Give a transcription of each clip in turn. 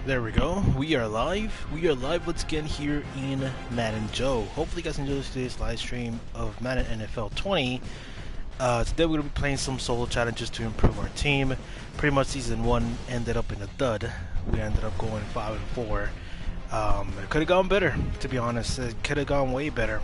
There we go. We are live. We are live once again here in Madden Joe. Hopefully you guys enjoyed today's live stream of Madden NFL 20. Today we're going to be playing some solo challenges to improve our team. Pretty much season 1 ended up in a dud. We ended up going 5-4. It could have gone better, to be honest. It could have gone way better.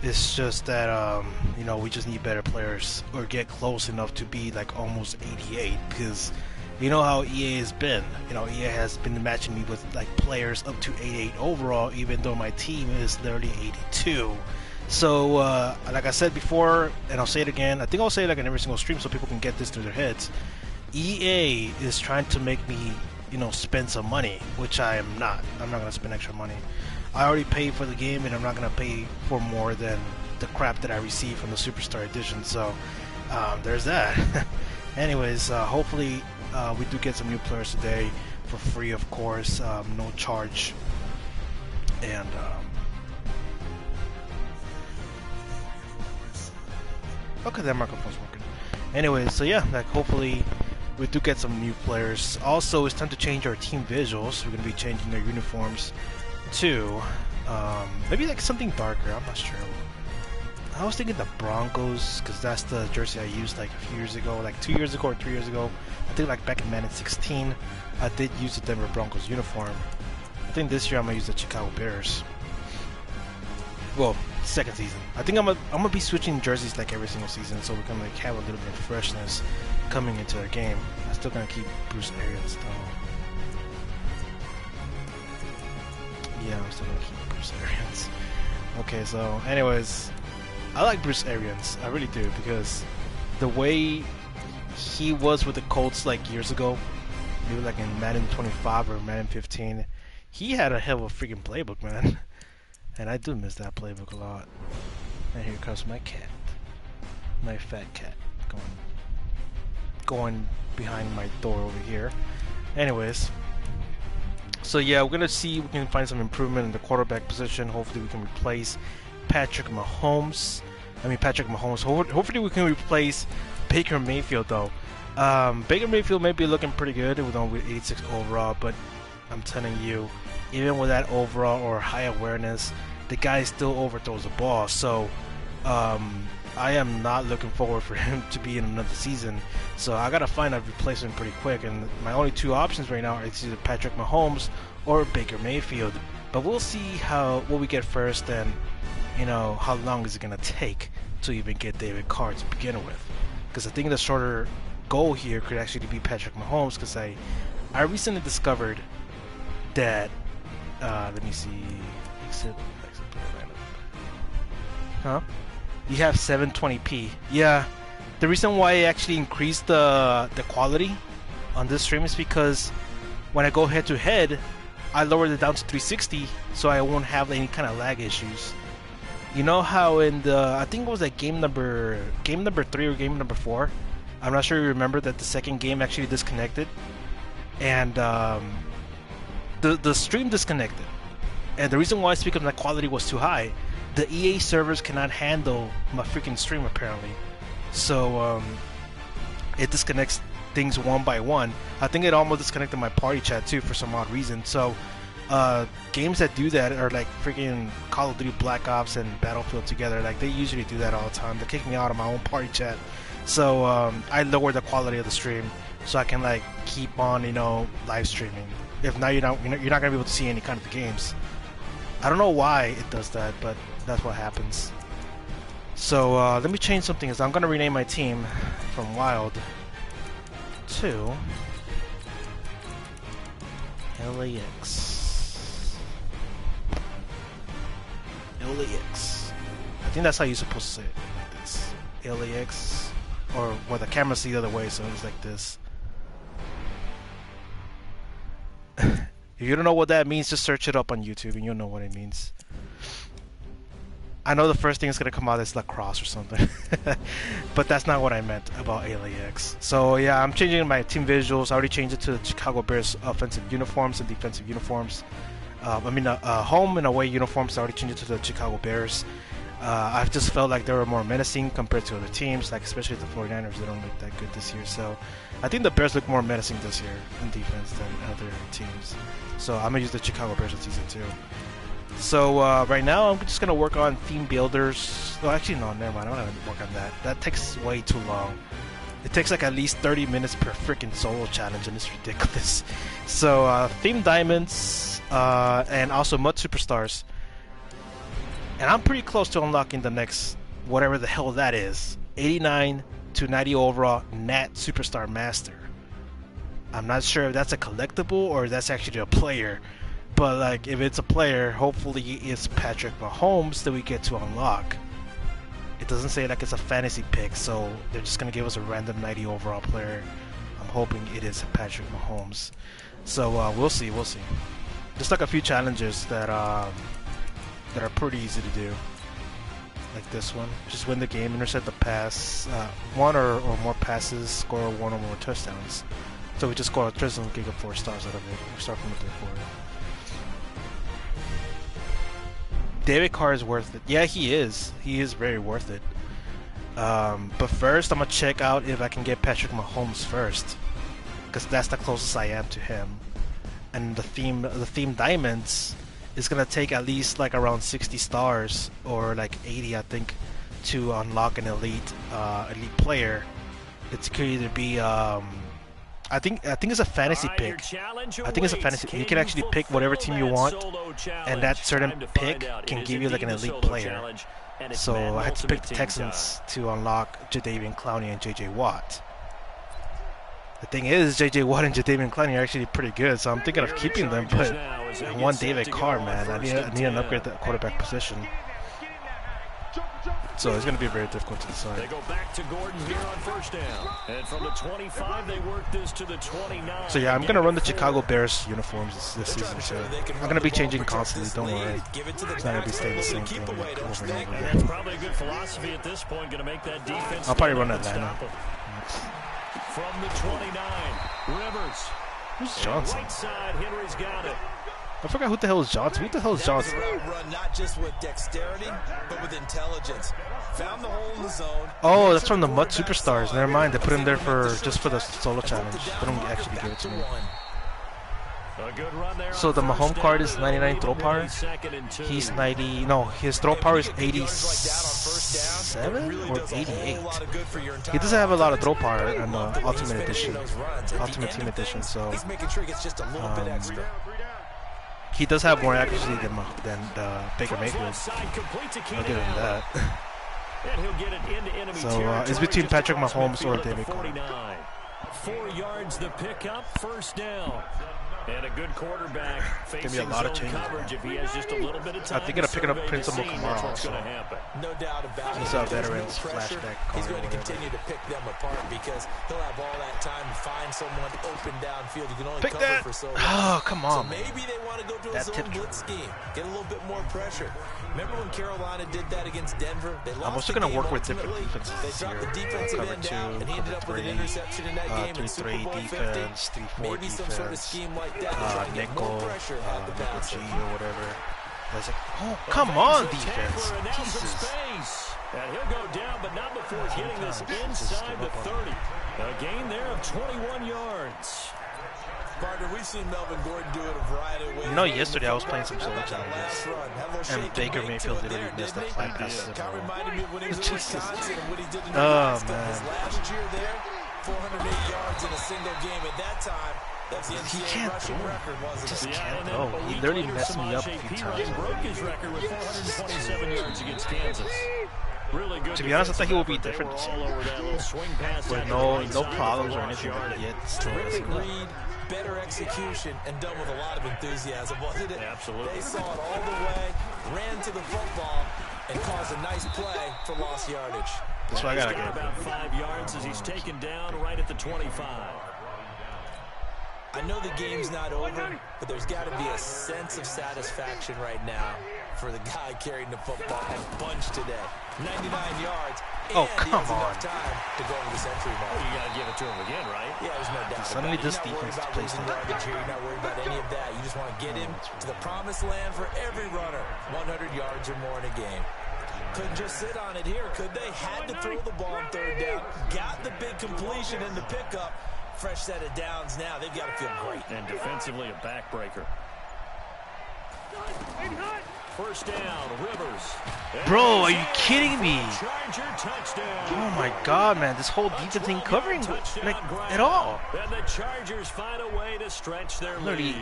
It's just that, we just need better players or get close enough to be like almost 88 because you know how EA has been. EA has been matching me with like players up to 88 overall, even though my team is literally 82. So, like I said before, and I'll say it again, I think I'll say it like in every single stream so people can get this through their heads. EA is trying to make me, spend some money, which I am not. I'm not going to spend extra money. I already paid for the game, and I'm not going to pay for more than the crap that I received from the Superstar Edition. So, there's that. Anyways, hopefully we do get some new players today for free, of course, no charge. And okay, that microphone's working. Anyways, so yeah, like hopefully we do get some new players. Also, it's time to change our team visuals. We're gonna be changing our uniforms to maybe like something darker. I'm not sure. I was thinking the Broncos because that's the jersey I used like a few years ago, like 2 years ago or 3 years ago. I think like back in Madden 16, I did use the Denver Broncos uniform. I think this year I'm gonna use the Chicago Bears. Well, second season. I think I'm gonna be switching jerseys like every single season, so we can like have a little bit of freshness coming into our game. I'm still gonna keep Bruce Arians though. Yeah, I'm still gonna keep Bruce Arians. Okay, so anyways, I like Bruce Arians. I really do, because the way he was with the Colts like years ago, maybe like in Madden 25 or Madden 15, he had a hell of a freaking playbook, man. And I do miss that playbook a lot. And here comes my cat. My fat cat. Going behind my door over here. Anyways. So yeah, we're gonna see if we can find some improvement in the quarterback position. Hopefully we can replace Patrick Mahomes. Hopefully we can replace Baker Mayfield though. Baker Mayfield may be looking pretty good with 86 overall, but I'm telling you, even with that overall or high awareness, the guy still overthrows the ball. So I am not looking forward for him to be in another season. So I gotta find a replacement pretty quick, and my only two options right now are either Patrick Mahomes or Baker Mayfield. But we'll see what we get first, and how long is it gonna take to even get David Carr to begin with? Because I think the shorter goal here could actually be Patrick Mahomes, because I recently discovered that let me see, exit huh? You have 720p. Yeah, the reason why I actually increased the quality on this stream is because when I go head to head, I lowered it down to 360 so I won't have any kind of lag issues. You know how in the, I think it was like game number 3 or game number 4, I'm not sure you remember that the second game actually disconnected, and the stream disconnected, and the reason why is because my quality was too high. The EA servers cannot handle my freaking stream apparently, so it disconnects things one by one. I think it almost disconnected my party chat too for some odd reason. So games that do that are like freaking Call of Duty Black Ops and Battlefield together. Like they usually do that all the time. They kick me out of my own party chat. So I lowered the quality of the stream so I can like keep on live streaming. If not, you're not gonna be able to see any kind of the games. I don't know why it does that, but that's what happens. So let me change something. I'm gonna rename my team from Wild to LAX. LAX. I think that's how you're supposed to say it. Like this. LAX. Or well, the camera's the other way, so it's like this. If you don't know what that means, just search it up on YouTube and you'll know what it means. I know the first thing that's going to come out is lacrosse or something. But that's not what I meant about LAX. So yeah, I'm changing my team visuals. I already changed it to the Chicago Bears offensive uniforms and defensive uniforms. Home and away uniforms. I already changed it to the Chicago Bears. I've just felt like they were more menacing compared to other teams, like especially the 49ers. They don't look that good this year. So I think the Bears look more menacing this year in defense than other teams. So I'm going to use the Chicago Bears this season too. So right now I'm just going to work on theme builders. Well, actually, no, never mind. I'm not going to work on that. That takes way too long. It takes like at least 30 minutes per freaking solo challenge, and it's ridiculous. So theme diamonds and also MUT superstars. And I'm pretty close to unlocking the next, whatever the hell that is, 89 to 90 overall Nat Superstar Master. I'm not sure if that's a collectible or that's actually a player. But like, if it's a player, hopefully it's Patrick Mahomes that we get to unlock. It doesn't say like it's a fantasy pick, so they're just going to give us a random 90 overall player. I'm hoping it is Patrick Mahomes. So we'll see. Just like a few challenges that are pretty easy to do, like this one. Just win the game, intercept the pass, one or more passes, score one or more touchdowns. So we just score a touchdown, we get 4 stars out of it. We start from the third quarter. David Carr is worth it. Yeah, he is. He is very worth it. But first, I'm gonna check out if I can get Patrick Mahomes first, because that's the closest I am to him. And the theme diamonds is gonna take at least like around 60 stars or like 80, I think, to unlock an elite player. It could either be I think it's a fantasy pick. I think it's a fantasy. You can actually pick whatever team you want, and that certain pick can give you like an elite player. So I had to pick the Texans to unlock Jadeveon Clowney and J.J. Watt. The thing is, J.J. Watt and Jadeveon Clowney are actually pretty good, so I'm thinking of keeping them. But I want David Carr, man. I need an upgrade at the quarterback position. So it's going to be very difficult to decide. They go back to Gordon here on first down. And from the 25, they work this to the 29. So yeah, I'm going to run the Chicago Bears uniforms this season. So I'm going to be changing constantly, don't worry. It's not going to be staying the same thing over and over again. That's probably a good philosophy at this point, going to make that defense. I'll probably run Atlanta. From the 29, Rivers. Who's Johnson? Right side, Henry's got it. I forgot who the hell is Johnson. Who the hell is Johnson? Run not just with dexterity, but with intelligence. Found the hole in the zone. Oh, that's from the MUT Superstars. Never mind. They put him there just for the solo challenge. They don't actually give it to me. So the Mahomes card is 99 throw power. He's 90. No, his throw power is 87 or 88. He doesn't have a lot of throw power in the Ultimate Edition, Ultimate Team Edition. So he does have more accuracy than Baker Mayfield. I'll give him that. So it's between Patrick Mahomes or David Carr. 4 yards the pickup, first down. And a good quarterback facing a lot of changes, coverage if he has just a little bit of time. I think I'm picking up Principal Kamara also. No doubt about it. He's a veteran's flashback card. He's going to continue to pick them apart because he'll have all that time to find someone open downfield. You can only cover for so long. Oh, come on. So maybe they want to go to a zone blitz scheme, get a little bit more pressure. Remember when Carolina did that against Denver? They lost. I'm also going to work with different defenses They dropped the defensive end down, and he ended up with an interception in that game in Super Bowl 50. defense, 3-4 Maybe some sort of scheme like that. nickel, nickel G or whatever. That's like, oh, come on, defense. Jesus. And he'll go down, but not before getting this inside the 30. A gain there of 21 yards. Partner, we've seen Melvin Gordon do it a variety of ways. You know, yesterday I was playing some solo challenges, and Baker Mayfield literally missed the 5 passes in a row. Jesus. Oh, man. Last year there, 408 yards in a single game at that time. That's the NCAA rushing record, wasn't it? Just can't throw. He literally messed me up a few times. Broke his record with 427 yards against Kansas. Really good. To be honest, I thought he would be different this year. With no problems or anything, but yet still messing up. Better execution and done with a lot of enthusiasm, wasn't it? Absolutely. They saw it all the way, ran to the football, and caused a nice play for lost yardage. That's why I gotta get about 5 yards as he's taken down right at the 25. I know the game's not over, but there's got to be a sense of satisfaction right now for the guy carrying the football and bunch today. 99 yards. Oh, and come he has on. enough time to go into the century mark. You got to give it to him again, right? Yeah, there's no doubt. Suddenly this You're not defense worried about plays losing yardage here. You're not worried about any of that. You just want to get him to the promised land for every runner. 100 yards or more in a game. Couldn't just sit on it here, could they? Had to throw the ball on third down. Got the big completion in the pickup. Fresh set of downs now. They've got to feel great. And defensively, a backbreaker. First down, Rivers. Bro, are you kidding me? Charger touchdown. Oh my God, man! This whole defense ain't covering like at all. And the Chargers find a way to stretch their lead.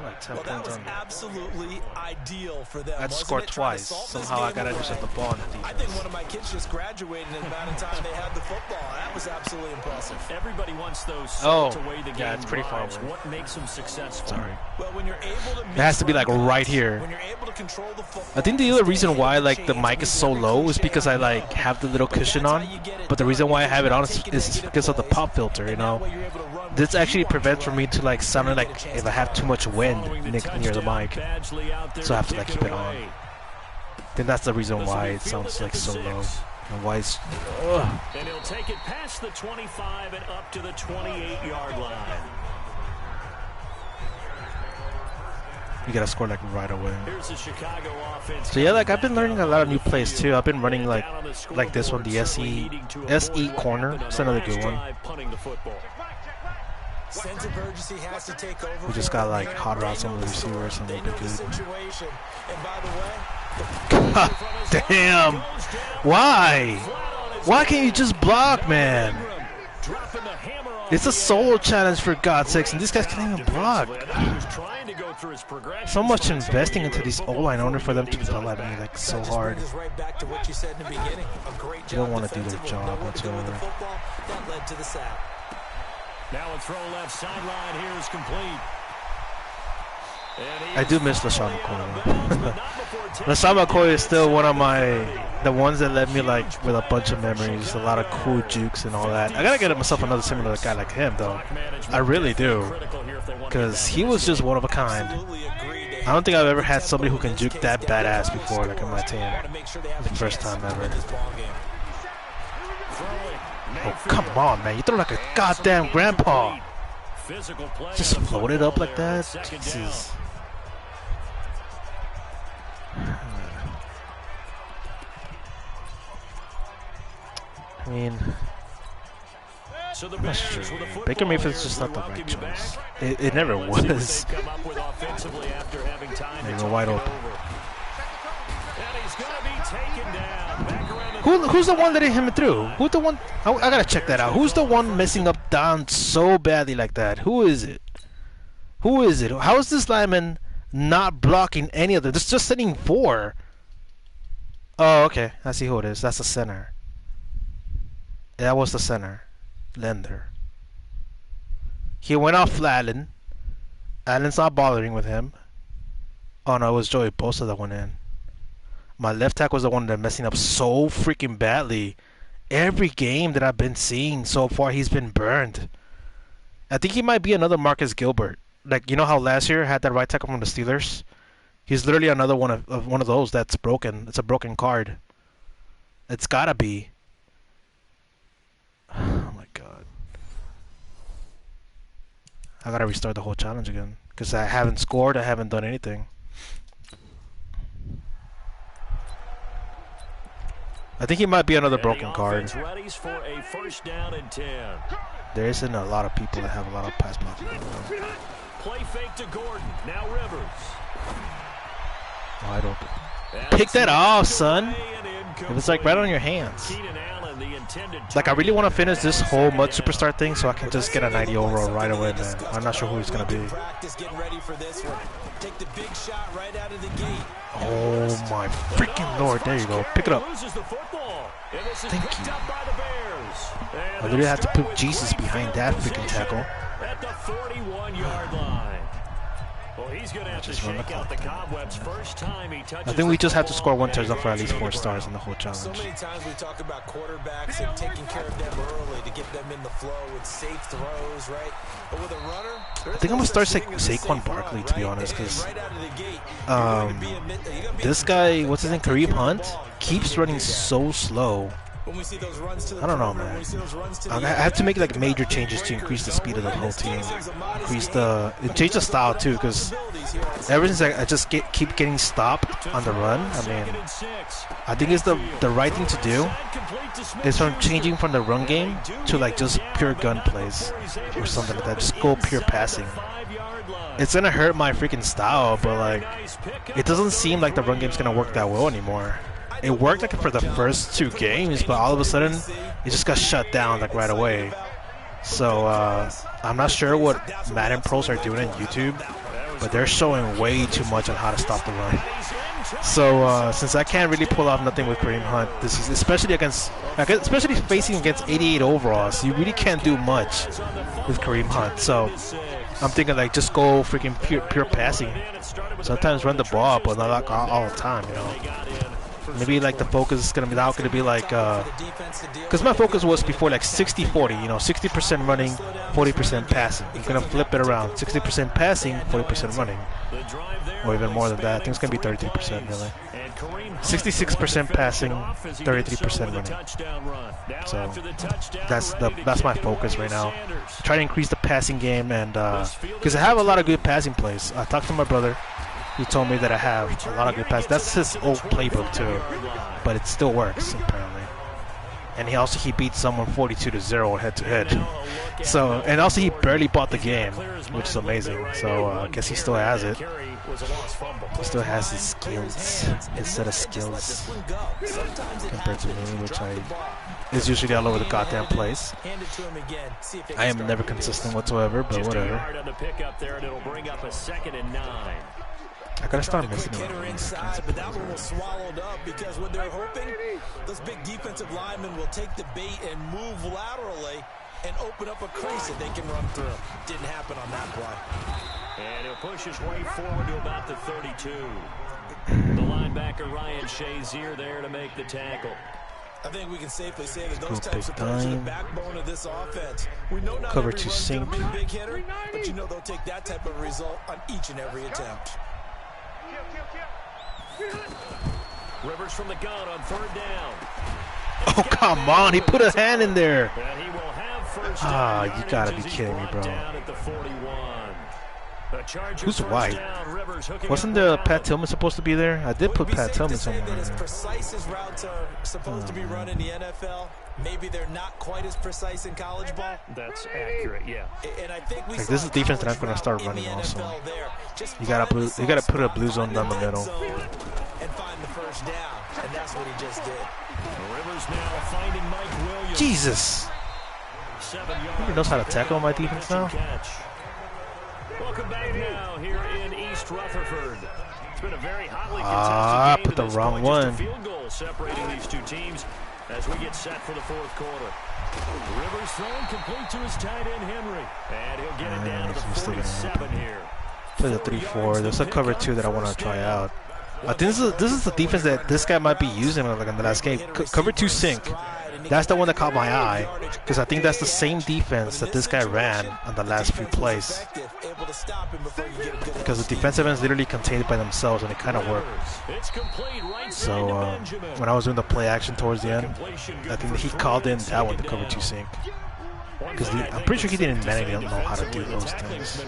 Like 10 Well, that points was on absolutely ideal for them. I had to score twice. Somehow I got to intercept the ball in the defense. I think one of my kids just graduated in the amount of time they had the football. That was absolutely impressive. Everybody wants those Oh, away the game. yeah, it's pretty far drives. away. What makes them successful? Sorry. Well, when you're able to It has to be like right here. when you're able to control the football, I think the other reason why like the mic is so low is because I like have the little cushion on. But the reason why I have it on is because of the pop filter, you know. This actually prevents for me to like sound like if I have too much wind near the mic, so I have to like keep it on. I think that's the reason why it sounds like so low and why it's. And he'll take it past the 25 and up to the 28-yard line. You gotta score like right away. Here's the Chicago offense. So yeah, like I've been learning a lot of new plays too. I've been running like this one, the SE corner. It's another good one. Sense of urgency has to take over. We just got like hot routes on the receivers and we'll be good. And by the way, God damn! Why? Why can't you just block, man? It's a solo challenge for God's sakes, and these guys can't even block. So much investing into these O-line only for them to pull at me like so hard. They don't want to do their job whatsoever. Now a throw left sideline here is complete. I do miss LaShawn McCoy. LaShawn McCoy is still one of the ones that led me like with a bunch of memories, a lot of cool jukes and all that. I gotta get myself another similar guy like him though. I really do, because he was just one of a kind. I don't think I've ever had somebody who can juke that badass before, like in my team. The first time ever. Oh, come on, man. You throw like a goddamn grandpa. Just float it up like that? Jesus. I mean, I'm not sure. Baker Mayfield's just not the right choice. It never was. They were wide open. Who's the one letting him through? Who's the one? I gotta check that out. Who's the one messing up down so badly like that? Who is it? Who is it? How is this lineman not blocking any of them? This is just sitting 4. Oh, okay. I see who it is. That's the center. That was the center. Lender. He went off Allen. Allen's not bothering with him. Oh no, it was Joey Bosa that went in. My left tackle was the one that's messing up so freaking badly. Every game that I've been seeing so far, he's been burned. I think he might be another Marcus Gilbert. Like, you know how last year had that right tackle from the Steelers? He's literally another one of one of those that's broken. It's a broken card. It's gotta be. Oh my god. I gotta restart the whole challenge again. Because I haven't scored, I haven't done anything. I think he might be another broken card. There isn't a lot of people that have a lot of pass blocking. Play fake to Gordon. Now Rivers. Wide open. Pick that off, son. It was like right on your hands. Like I really want to finish this whole MUT Superstar thing so I can just get a 90 overall right away, man. I'm not sure who he's gonna be. Oh my freaking lord! There you go. Pick it up. Thank you. I literally have to put Jesus behind that freaking tackle. At the 41-yard line. Well, he's going to have to shake out the cobwebs first time he touches. I think we just have to score one touchdown for at least 4 stars in the whole challenge. So many times we talk about quarterbacks and taking care of them early to get them in the flow with safe throws, right? But with a runner, I think I'm gonna start Saquon Barkley, to be honest, because this guy, what's his name, Kareem Hunt, keeps running so slow. I don't know, man. I have to make like major changes to increase the speed of the whole team, change the style too, because ever since I just keep getting stopped on the run, I mean, I think it's the right thing to do is from changing from the run game to like just pure gun plays or something like that. Just go pure passing. It's gonna hurt my freaking style, but like, it doesn't seem like the run game's gonna work that well anymore. It worked like for the first 2 games, but all of a sudden, it just got shut down like right away. So I'm not sure what Madden pros are doing on YouTube, but they're showing way too much on how to stop the run. So since I can't really pull off nothing with Kareem Hunt, this is especially facing against 88 overalls, you really can't do much with Kareem Hunt. So I'm thinking like just go freaking pure passing. Sometimes run the ball, but not like all the time, you know. Maybe like the focus is gonna be like, because my focus was before like 60-40, you know, 60% running, 40% passing. I'm gonna flip it around, 60% passing, 40% running, or even more than that. I think it's gonna be 33% really. 66% passing, 33% running. So that's my focus right now. Try to increase the passing game, and because I have a lot of good passing plays. I talked to my brother. He told me that I have a lot of good passes. That's his old playbook too, but it still works apparently. And he beat someone 42-0 head-to-head. So, and also he barely bought the game, which is amazing. So I guess he still has it. He still has his skills, his set of skills compared to me, which is usually all over the goddamn place. I am never consistent whatsoever, but whatever. I gotta start missing them. But that one was swallowed up because what they're hoping, those big defensive linemen will take the bait and move laterally and open up a crease that they can run through. Didn't happen on that play. And he'll push his way forward to about the 32. The linebacker Ryan Shazier there to make the tackle. I think we can safely say that those types of players are the backbone of this offense. We know not Cover every to run's sink. gonna be a big hitter, but you know they'll take that type of result on each and every attempt. Rivers from the gun on 3rd down. Oh come on, he put a hand in there. And he will have first Ah, down you gotta be as he's kidding me, brought bro. down at the 41. The Chargers Who's first white? down, Rivers hooking Wasn't up the around. Pat Tillman supposed to be there? I did put Pat Tillman somewhere. As precise as routes are supposed to be run in the NFL, maybe they're not quite as precise in college ball. That's accurate, yeah. And I think we Like, this is defense that I'm gonna start running also. You gotta put a blue zone down the middle. And find the first down, and that's what he just did. Rivers now finding Mike Williams. Jesus. 7 He yards. knows how to tackle my defense now. Catch. Welcome back now here in East Rutherford. It's been a very hotly contested game put to the this wrong point. Just a one. field goal separating these two teams as we get set for the 4th quarter. Rivers throwing complete to his tight end Henry, and he'll get it down to the He's still gonna 47 here. Play the 3-4. There's a cover 2 that I want to try out. I think this is the defense that this guy might be using like in the last game. Cover 2 sink. That's the one that caught my eye, because I think that's the same defense that this guy ran on the last few plays. Because the defensive ends literally contained by themselves, and it kind of worked. So when I was doing the play action towards the end, I think he called in that one, the cover 2 sink. Because I'm pretty sure he didn't manually know how to do those things.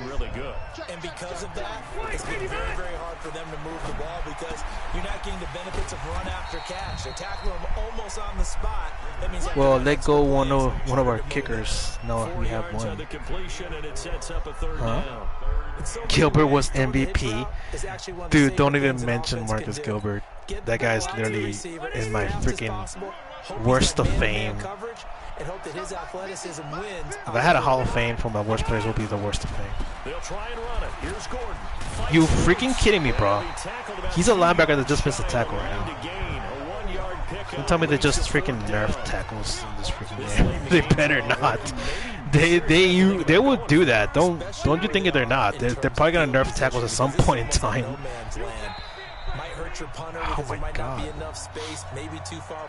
And because of that, it's been very, very hard for them to move the ball because you're not getting the benefits of run after catch. They're tackling them almost on the spot. That means well, let go one of our kickers. No, we have one. Huh? Gilbert was MVP. Dude, don't even mention Marcus Gilbert. That guy's literally in my freaking worst of fame. If I had a Hall of Fame for my worst players, it would be the worst of fame. You freaking kidding me, bro? He's a linebacker that just missed a tackle right now. Don't tell me they just freaking nerf tackles in this freaking game. They better not. They would do that. Don't you think they're not? They're probably gonna nerf tackles at some point in time. Oh my god.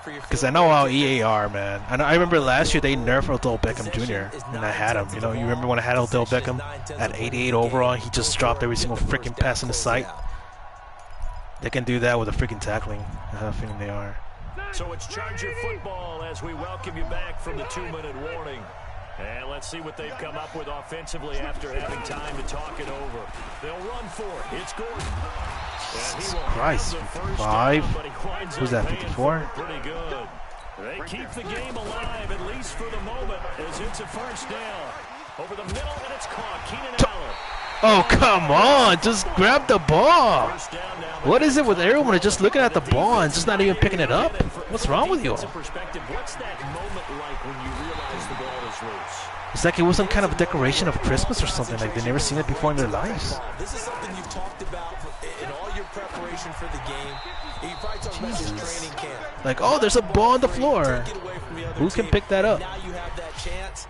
Because I know how EA are, man. I remember last year they nerfed Odell Beckham Jr. and I had him. You know, you remember when I had Odell Beckham at 88 overall and he just dropped every single freaking pass in the sight? They can do that with a freaking tackling. I have a feeling they are. So it's Charger football as we welcome you back from the 2-minute warning. And let's see what they've come up with offensively after having time to talk it over. They'll run for it. It's Gordon. Jesus Christ, 55. Who's that, 54? Pretty good. They keep the game alive, at least for the moment, as it's a first down. Over the middle, and it's caught. Keenan Allen. Oh, come on. Just grab the ball. What is it with everyone just looking at the ball and just not even picking it up? What's wrong with you all? What's that moment like when you realize the ball is loose? It's like it was some kind of decoration of Christmas or something. Like they've never seen it before in their lives. This is something you've talked about in all your preparation for the game. You probably talked about this training camp. Like, oh, there's a ball on the floor. Who can pick that up? Now you have that chance.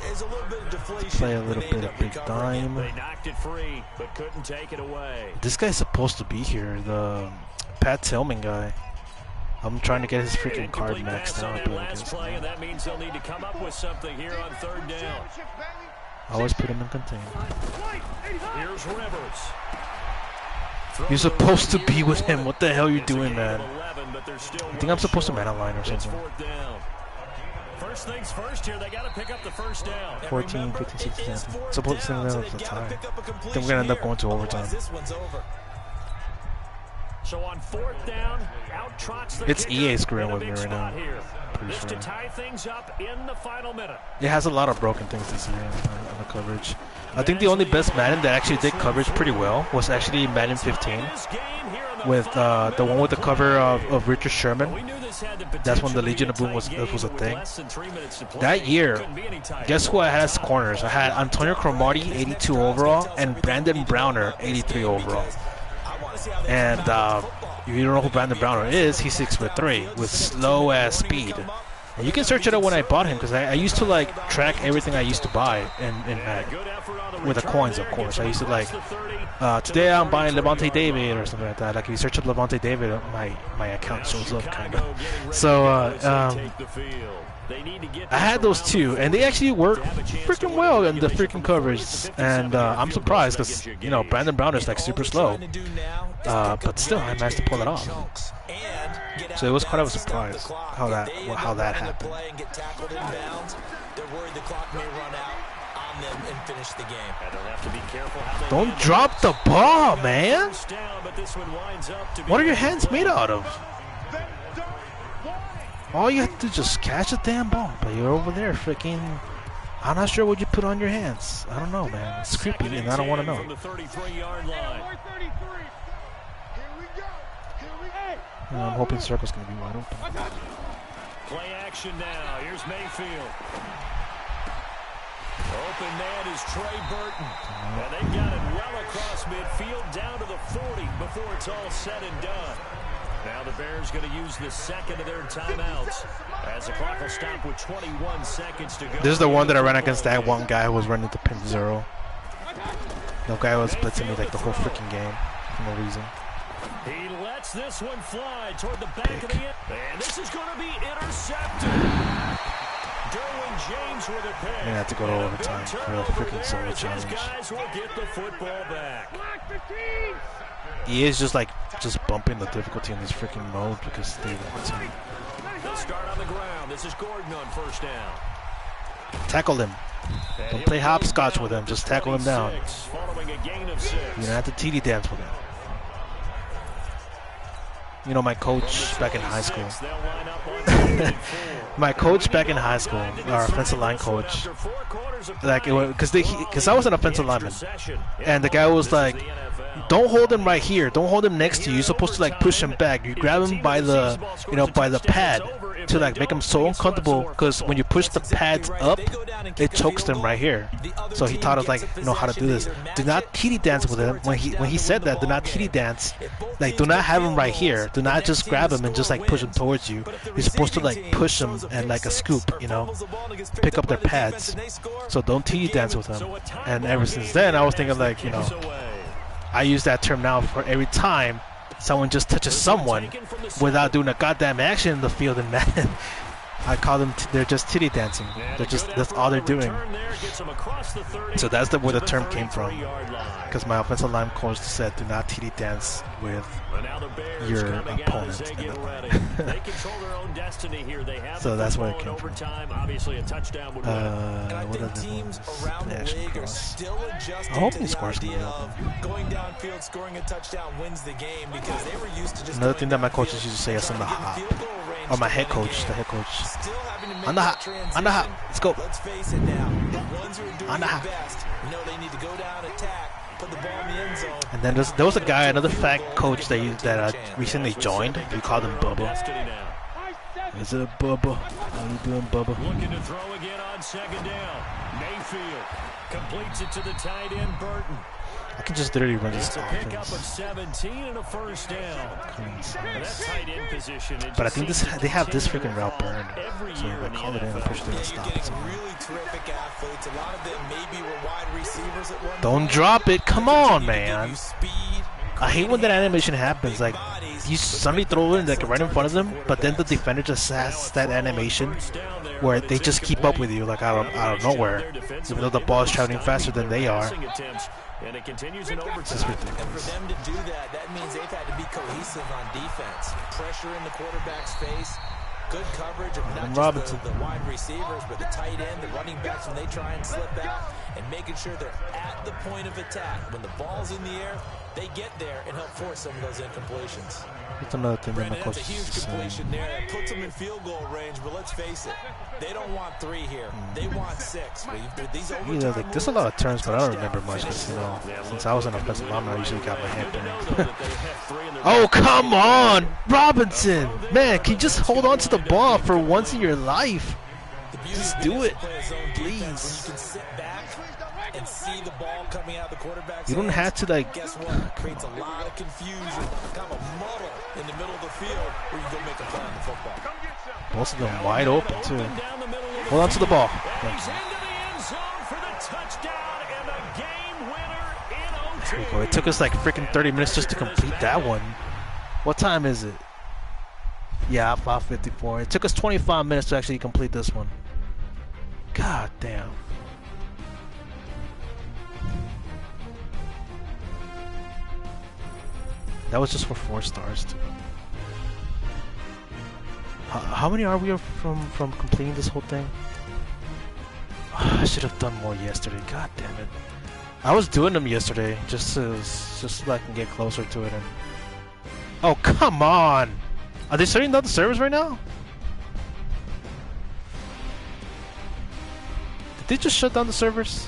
There's a little bit of deflation. Play a little bit of big dime. They knocked it free, but couldn't take it away. This guy's supposed to be here, the Pat Tillman guy. I'm trying to get his freaking card maxed out. And that means they'll need to come up with something here on third down. I always put him in contain. Here's Rivers. You're supposed to be with him. What the hell are you doing, man? I think I'm supposed to man a line or something. First things first here, they got to pick up the first down. 14, 15, 16, 17. Supposed to send them the time. I think we're going to end up going to overtime. So on fourth down, out trots the it's EA screwing with me right now. Pretty sure. To tie things up in the final minute. It has a lot of broken things this year on the coverage. I think the only best Madden that actually did coverage pretty well was actually Madden 15 with the one with the cover of Richard Sherman. That's when the Legion of Boom was a thing. That year, guess who I had as corners? I had Antonio Cromartie, 82 overall, and Brandon Browner, 83 overall. And if you don't know who Brandon Browner is, he's 6'3" with slow ass speed. And you can search it out when I bought him because I used to like track everything I used to buy in Madden with the coins, of course. I used to like today I'm buying Levante David or something like that. Like if you search up Levante David, my account shows up kind of. So I had those two, and they actually work freaking well in the freaking coverage. And I'm surprised because you know Brandon Brown is like super slow, but still I managed to pull it off. So it was quite of a surprise how that happened. Don't drop the ball, man. What are your hands made out of? All you have to do is just catch the damn ball, but you're over there freaking. I'm not sure what you put on your hands. I don't know, man. It's creepy, and I don't want to know. I'm hoping Circle's going to be wide open. Play action now. Here's Mayfield. Open man is Trey Burton. And they got it well across midfield down to the 40 before it's all said and done. Now the Bears going to use the second of their timeouts as the clock will stop with 21 seconds to go. This is the one that I ran against that one guy who was running to pin 0. The guy was blitzing me like the whole freaking game for no reason. He lets this one fly toward the back of the end. And this is going to be intercepted. Derwin James with a pick. I'm going to have to go to overtime for a freaking solo challenge. Guys will get the football back. He is just bumping the difficulty in this freaking mode because they want to. They'll start on the ground. This is Gordon on first down. Tackle him. Don't play hopscotch with him. Just tackle him down. Following a gain of 6. You don't have to TD dance with him. You know, my coach back in high school. My coach back in high school, our offensive line coach, like, because I was an offensive lineman, and the guy was like, "Don't hold him right here. Don't hold him next to you. You're supposed to like push him back. You grab him by the, by the pad to like make him so uncomfortable. Because when you push the pads up, it chokes them right here. So he taught us like, how to do this. Do not TD dance with him. When he said that, do not TD dance. Like, do not have him right here. Do not just grab him and just like push him towards you. You're supposed to like push him and like a scoop, pick up their pads. So don't TD dance with him. And ever since then, I was thinking like, I use that term now for every time someone just touches someone without doing a goddamn action in the field in Madden. I call them, they're just titty dancing. That's all they're doing. So that's where the term came from. Because my offensive line coach said, do not titty dance with your opponent. destiny here. They have So that's where it in came from. overtime. Obviously, a touchdown would win. And I What think are the teams ones? around The the action league are cross. still adjusting I hope to he the scores idea more of going downfield, scoring a touchdown wins the game because they were used to just Another going thing that my downfield coaches used to say is on the trying to get hop. in field goal range Or my to head win a coach, game. the head coach. Still having to make On the that hop, on the hop. transition. Let's go. Let's face it now. The ones who are doing On the it hop. best know they need to go down, attack, put the ball in the end zone. And then there was a guy, another fat coach that recently joined. We called him Bubba. Is it Bubba? How you doing, Bubba? Looking to throw again on second down. Mayfield completes it to the tight end, Burton. I can just literally run this It's a pickup of offense. 17 and a first down. And that tight end position, it But I just think seems to they have this continue freaking to route fall burned. every So year if I in the call it in, I'm NFL. pretty sure they're gonna You're stop getting it somehow. really terrific athletes. A lot of them maybe were wide receivers at one Don't point. drop it. Come They on, continue to give man. you speed, I hate when that animation happens. Like, you suddenly throw it in, like, right in front of them, but then the defender just has that animation where they just keep up with you, like, out of nowhere. Even though the ball is traveling faster than they are. And it continues in It's overtime. And for them to do that, that means they've had to be cohesive on defense. Pressure in the quarterback's face, good coverage of not just the wide receivers, but the tight end, the running backs when they try and slip out, and making sure they're at the point of attack. When the ball's in the air, they get there and help force some of those incompletions. That's another thing that my Brandon, coach that's a huge is saying. completion there. That puts them in field goal range, but let's face it, they don't want 3 here. They want 6. With these Yeah, like, there's a lot of terms, but I don't remember much because, you know, since I was an offensive lineman, I usually got my head burned. Oh, come on! Robinson! Man, can you just hold on to the ball for once in your life? Just do it, please. You can sit back and see the ball coming out of the quarterback's You don't have to, like... Guess what? It creates a lot of confusion, kind of a muddle in the middle of the field where you go make a play on the football. Most of them wide open, too. Hold on to the ball. Thank He's you. into the end zone for the touchdown and the game winner in OT. There we go. It took us like freaking 30 minutes just to complete that one. What time is it? Yeah, 5:54. It took us 25 minutes to actually complete this one. God damn. That was just for 4 stars, too. How many are we from completing this whole thing? I should have done more yesterday. God damn it. I was doing them yesterday just so I can get closer to it. And oh, come on! Are they shutting down the servers right now? Did they just shut down the servers?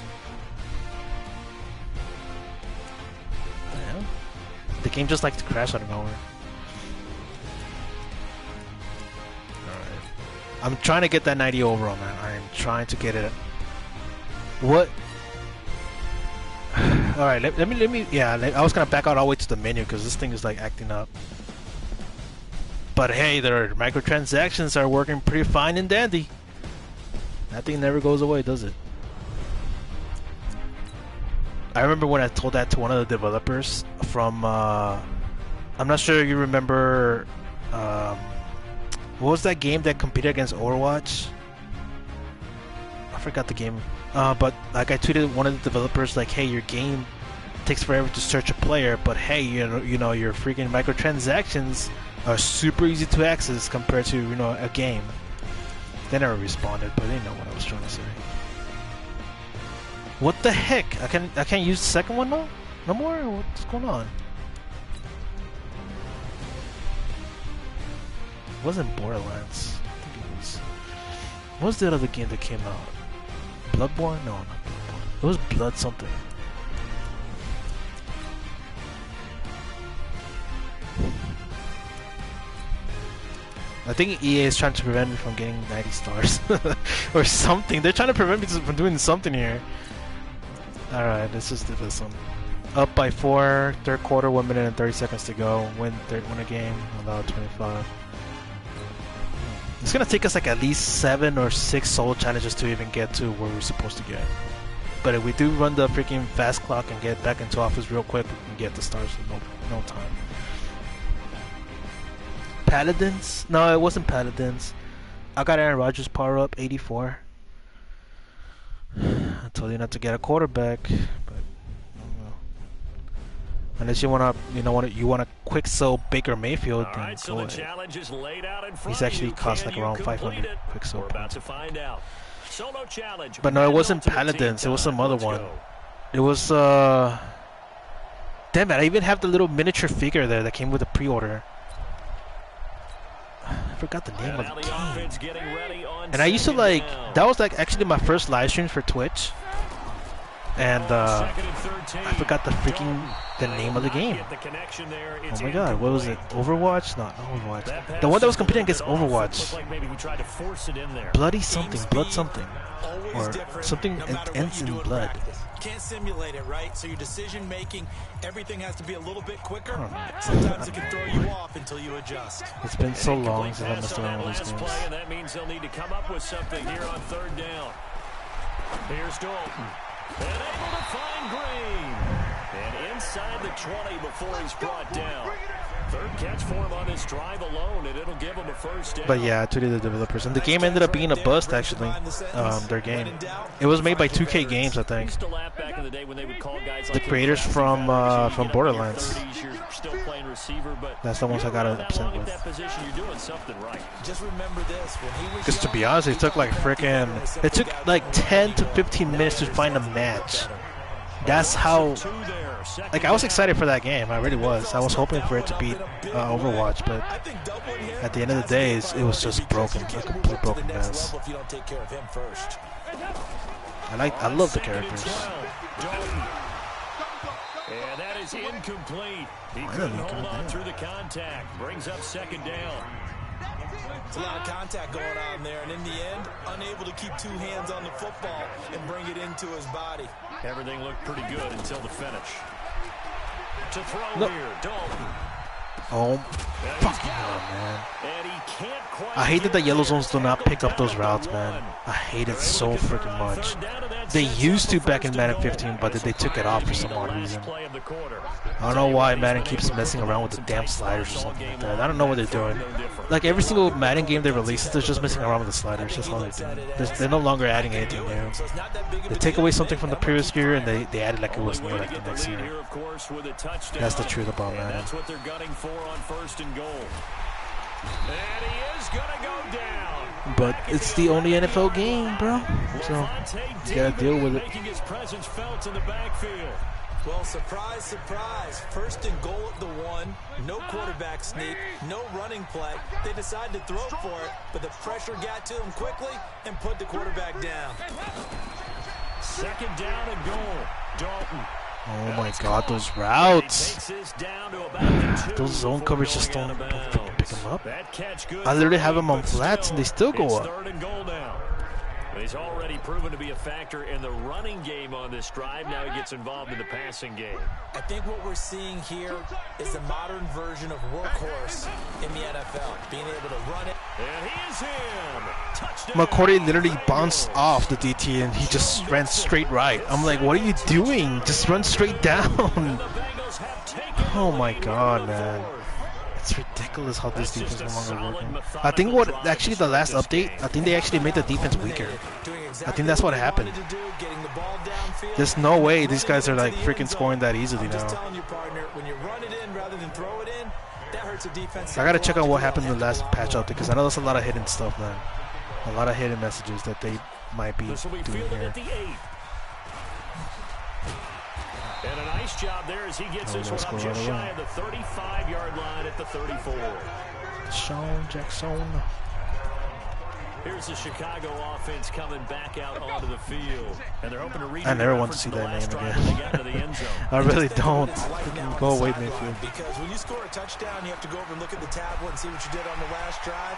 Yeah. The game just likes to crash out of nowhere. Alright. I'm trying to get that 90 overall, man. I'm trying to get it. What? Alright, let me, yeah, I was gonna back out all the way to the menu because this thing is like acting up. But hey, their microtransactions are working pretty fine and dandy. That thing never goes away, does it? I remember when I told that to one of the developers from, I'm not sure you remember, what was that game that competed against Overwatch? I forgot the game. But like I tweeted one of the developers like, hey, your game takes forever to search a player, but hey, you know your freaking microtransactions are super easy to access compared to, you know, a game. They never responded, but they know what I was trying to say. What the heck? I can't use the second one now? No more? What's going on? It wasn't Borderlands. I think it was. What was the other game that came out? Bloodborne? No, not Bloodborne. It was Blood something. I think EA is trying to prevent me from getting 90 stars. or something. They're trying to prevent me from doing something here. Alright, let's just do this one. Up by 4, third quarter, 1 minute and 30 seconds to go. Win a game, allow 25. It's gonna take us like at least 7 or 6 solo challenges to even get to where we're supposed to get. But if we do run the freaking fast clock and get back into office real quick, we can get the stars in no time. Paladins? No, it wasn't Paladins. I got Aaron Rodgers power up, 84. I told you not to get a quarterback, but Unless you wanna, you wanna quick sell Baker Mayfield, then right, so go the ahead. challenge is laid out in front He's actually of you. cost Can like you around complete 500 it? quick sell We're about points. to find out. Solo challenge. But no, it Madden wasn't Ultimate Team Paladins. It was some time. other Let's one. go. It was damn it! I even have the little miniature figure there that came with the pre-order. I forgot the name of the game. And I used to like, that was like actually my first live stream for Twitch. And I forgot the name of the game. Oh my god, what was it? Overwatch? Not Overwatch. The one that was competing against Overwatch. Bloody something, blood something. Or something that ends in blood. Can't simulate it, right? So your decision making, everything has to be a little bit quicker. Sometimes it can throw you off until you adjust. It's been so long since I messed around with these games. And that means they'll need to come up with something here on third down. Here's Dalton. And able to find Green. And inside the 20 before he's brought down. Third catch for him on this drive alone, and it'll give him a first down. But yeah, to the developers. And the game ended up being a bust, actually. Their game. It was made by 2K Games, I think. The creators from Borderlands. That's the ones I got upset with. Just remember this. Because to be honest, it took like freaking... It took like 10 to 15 minutes to find a match. That's how... Like, I was excited for that game. I really was. I was hoping for it to beat Overwatch, but at the end of the day, it was just broken. A complete broken mess. I love the characters. And that is incomplete. He couldn't hold on through the contact. Brings up second down. It's a lot of contact going on there, and in the end, unable to keep two hands on the football and bring it into his body. Everything looked pretty good until the finish. To throw here, Dalton. Oh, fucking hell, man. I hate that the yellow zones do not pick up those routes, man. I hate it so freaking much. They used to back in Madden 15, but they took it off for some odd reason. I don't know why Madden keeps messing around with the damn sliders or something like that. I don't know what they're doing. Like every single Madden game they release, they're just messing around with the sliders. That's all they're doing. They're no longer adding anything new. They take away something from the previous year and they add it like it was new like the next year. That's the truth about Madden. That's what they're gunning for on first and goal. And he is going to go down. But it's the only NFL game, bro. So you gotta deal with it. Making his presence felt in the backfield. Well, surprise, surprise. First and goal at the 1. No quarterback sneak. No running play. They decided to throw for it, but the pressure got to him quickly and put the quarterback down. Second down and goal. Dalton. Oh my god, those routes. Those zone coverage just don't freaking pick them up. I literally have them on flats and they still go up. He's already proven to be a factor in the running game on this drive. Now he gets involved in the passing game. I think what we're seeing here is the modern version of workhorse in the NFL. Being able to run it. And he is him. Touchdown. McCourty literally bounced off the DT and he just ran straight right. I'm like, what are you doing? Just run straight down. Oh my god, man. It's ridiculous how this defense is no longer working. I think actually the last update, I think they actually made the defense weaker. I think that's what happened. There's no way these guys are like freaking scoring that easily now. I gotta check out what happened in the last patch update because I know there's a lot of hidden stuff, man. A lot of hidden messages that they might be doing here. And a nice job there as he gets this one up just shy of the 35-yard line at the 34. Sean Jackson. Here's the Chicago offense coming back out onto the field. And they're hoping to read. I never want to see that name again. I really don't. Go away, Mayfield. Because when you score a touchdown, you have to go over and look at the tablet and see what you did on the last drive.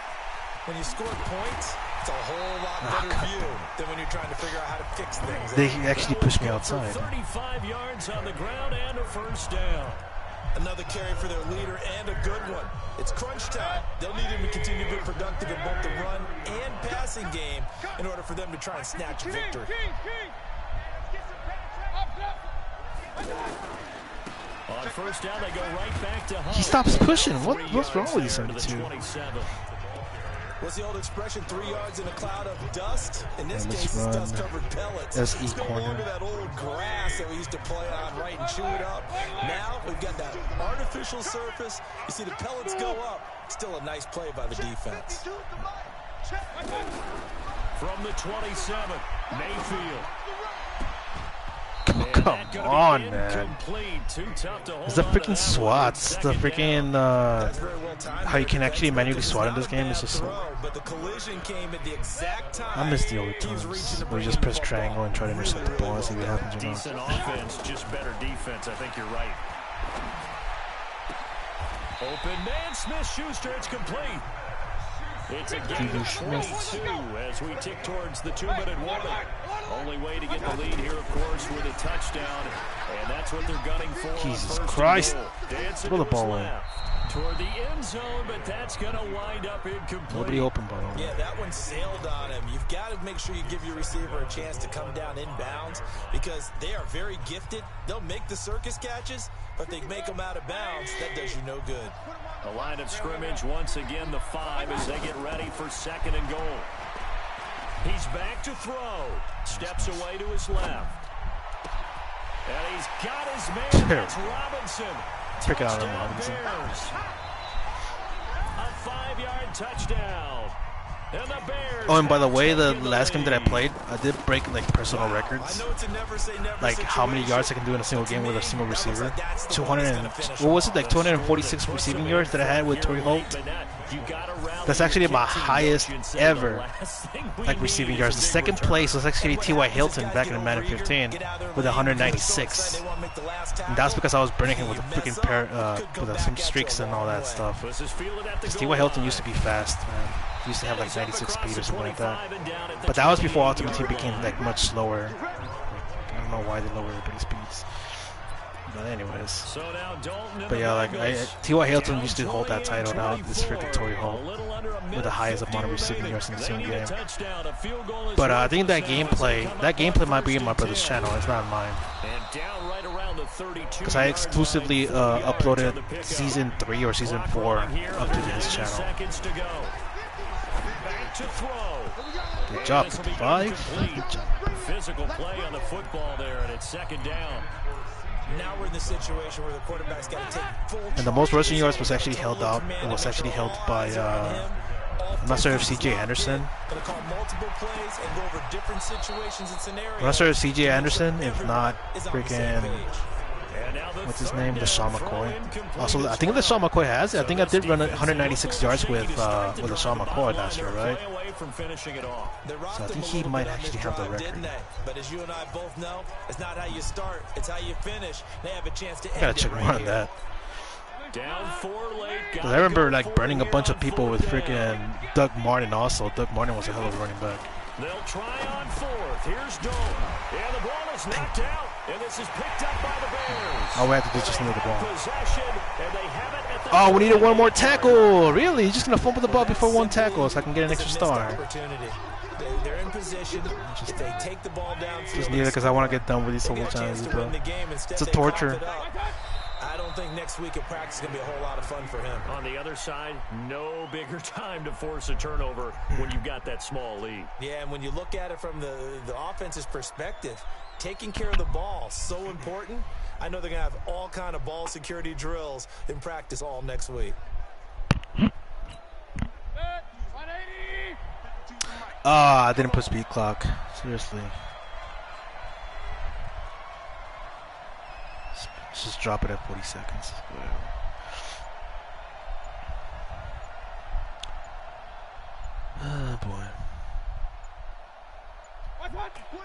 When you score points, it's a whole lot better view than when you're trying to figure out how to fix things. They actually pushed me outside. 35 yards on the ground and a first down. Another carry for their leader and a good one. It's crunch time. They'll need him to continue to be productive in both the run and passing game in order for them to try and snatch a victory. On first down, they go right back to Hunt. He stops pushing. What's wrong with you, 72? What's the old expression? 3 yards in a cloud of dust. In this case, it's run. dust-covered pellets. SE it's no corner. longer that old grass that we used to play on, right, and chew it up. Now we've got that artificial surface. You see the pellets go up. Still a nice play by the defense. From the 27, Mayfield. Come on, man. It's the freaking SWATs. The freaking how you can actually manually SWAT in this game is just so... I miss the old times where you just press triangle and try to intercept the ball and see what happens. Decent offense, just better defense. I think you're right. Open man, Smith-Schuster. It's complete. It's a game of 22 as we tick towards the 2-minute warning. Only way to get the lead here, of course, with a touchdown, and that's what they're gunning for. Jesus Christ! Throw the ball in. Toward the end zone, but that's going to wind up incomplete. Nobody open ball. Yeah, that one sailed on him. You've got to make sure you give your receiver a chance to come down inbounds because they are very gifted. They'll make the circus catches, but they make them out of bounds. That does you no good. The line of scrimmage, once again, the 5 as they get ready for 2nd and goal. He's back to throw. Steps away to his left. And he's got his man. That's Robinson. Pick out of Robinson. A 5-yard touchdown. And the Bears. Oh, and by the way, the last game that I played, I did break like personal records. Like how many yards I can do in a single game with a single receiver. 200 and what was it? Like 246 receiving yards that I had with Torrey Holt. That's actually my highest ever, like receiving yards. The second place was actually T.Y. Hilton back in Madden 15 with 196. And that's because I was burning him with a freaking pair, with some streaks and all that stuff. Because T.Y. Hilton used to be fast, man. He used to have like 96 speed or something like that. But that was before Ultimate Team became like much slower. Like, I don't know why they lowered the speeds. But anyways. But yeah, like T.Y. Hilton used to hold that title. Now it's freaking Torrey Holt with the highest amount of receiving yards in the same game. But I think that gameplay might be in my brother's channel. It's not mine. Because I exclusively uploaded season 3 or season 4 up to his channel. Good job, 55. Good job. Physical play on the football there, and it's 2nd down. Now we're in the situation where the quarterback's got to take full. And the most rushing yards was actually held out. It was actually held by I'm not sure if C.J. Anderson. I'm not sure if C.J. Anderson. If not, freaking what's his name? LaShawn McCoy. Also, I think LaShawn McCoy has it. I think I did run 196 yards with LaShawn McCoy last year, right? So I think he might actually have the record. But as you and I both know, it's not how you start, it's how you finish. They have a chance to gotta check more on that. Down 4 late. Because I remember like burning a bunch of people with freaking Doug Martin also. Doug Martin was a hell of a running back. They'll try on 4th. Here's Dole. And the ball is knocked out. And this is picked up by the Bears. All we have to do is just need the ball. Possession, and they have it at the Oh, we needed one more tackle. Really? You're just going to fumble the ball before one tackle so I can get an extra star. They're in position. If they take the ball down, Just need it because I want to get done with these whole challenges, bro. It's a torture. I don't think next week at practice is going to be a whole lot of fun for him. On the other side, no bigger time to force a turnover when you've got that small lead. Yeah, and when you look at it from the offense's perspective, taking care of the ball, so important. I know they're going to have all kind of ball security drills in practice all next week. Ah, I didn't put speed clock. Seriously. Let's just drop it at 40 seconds. Oh boy.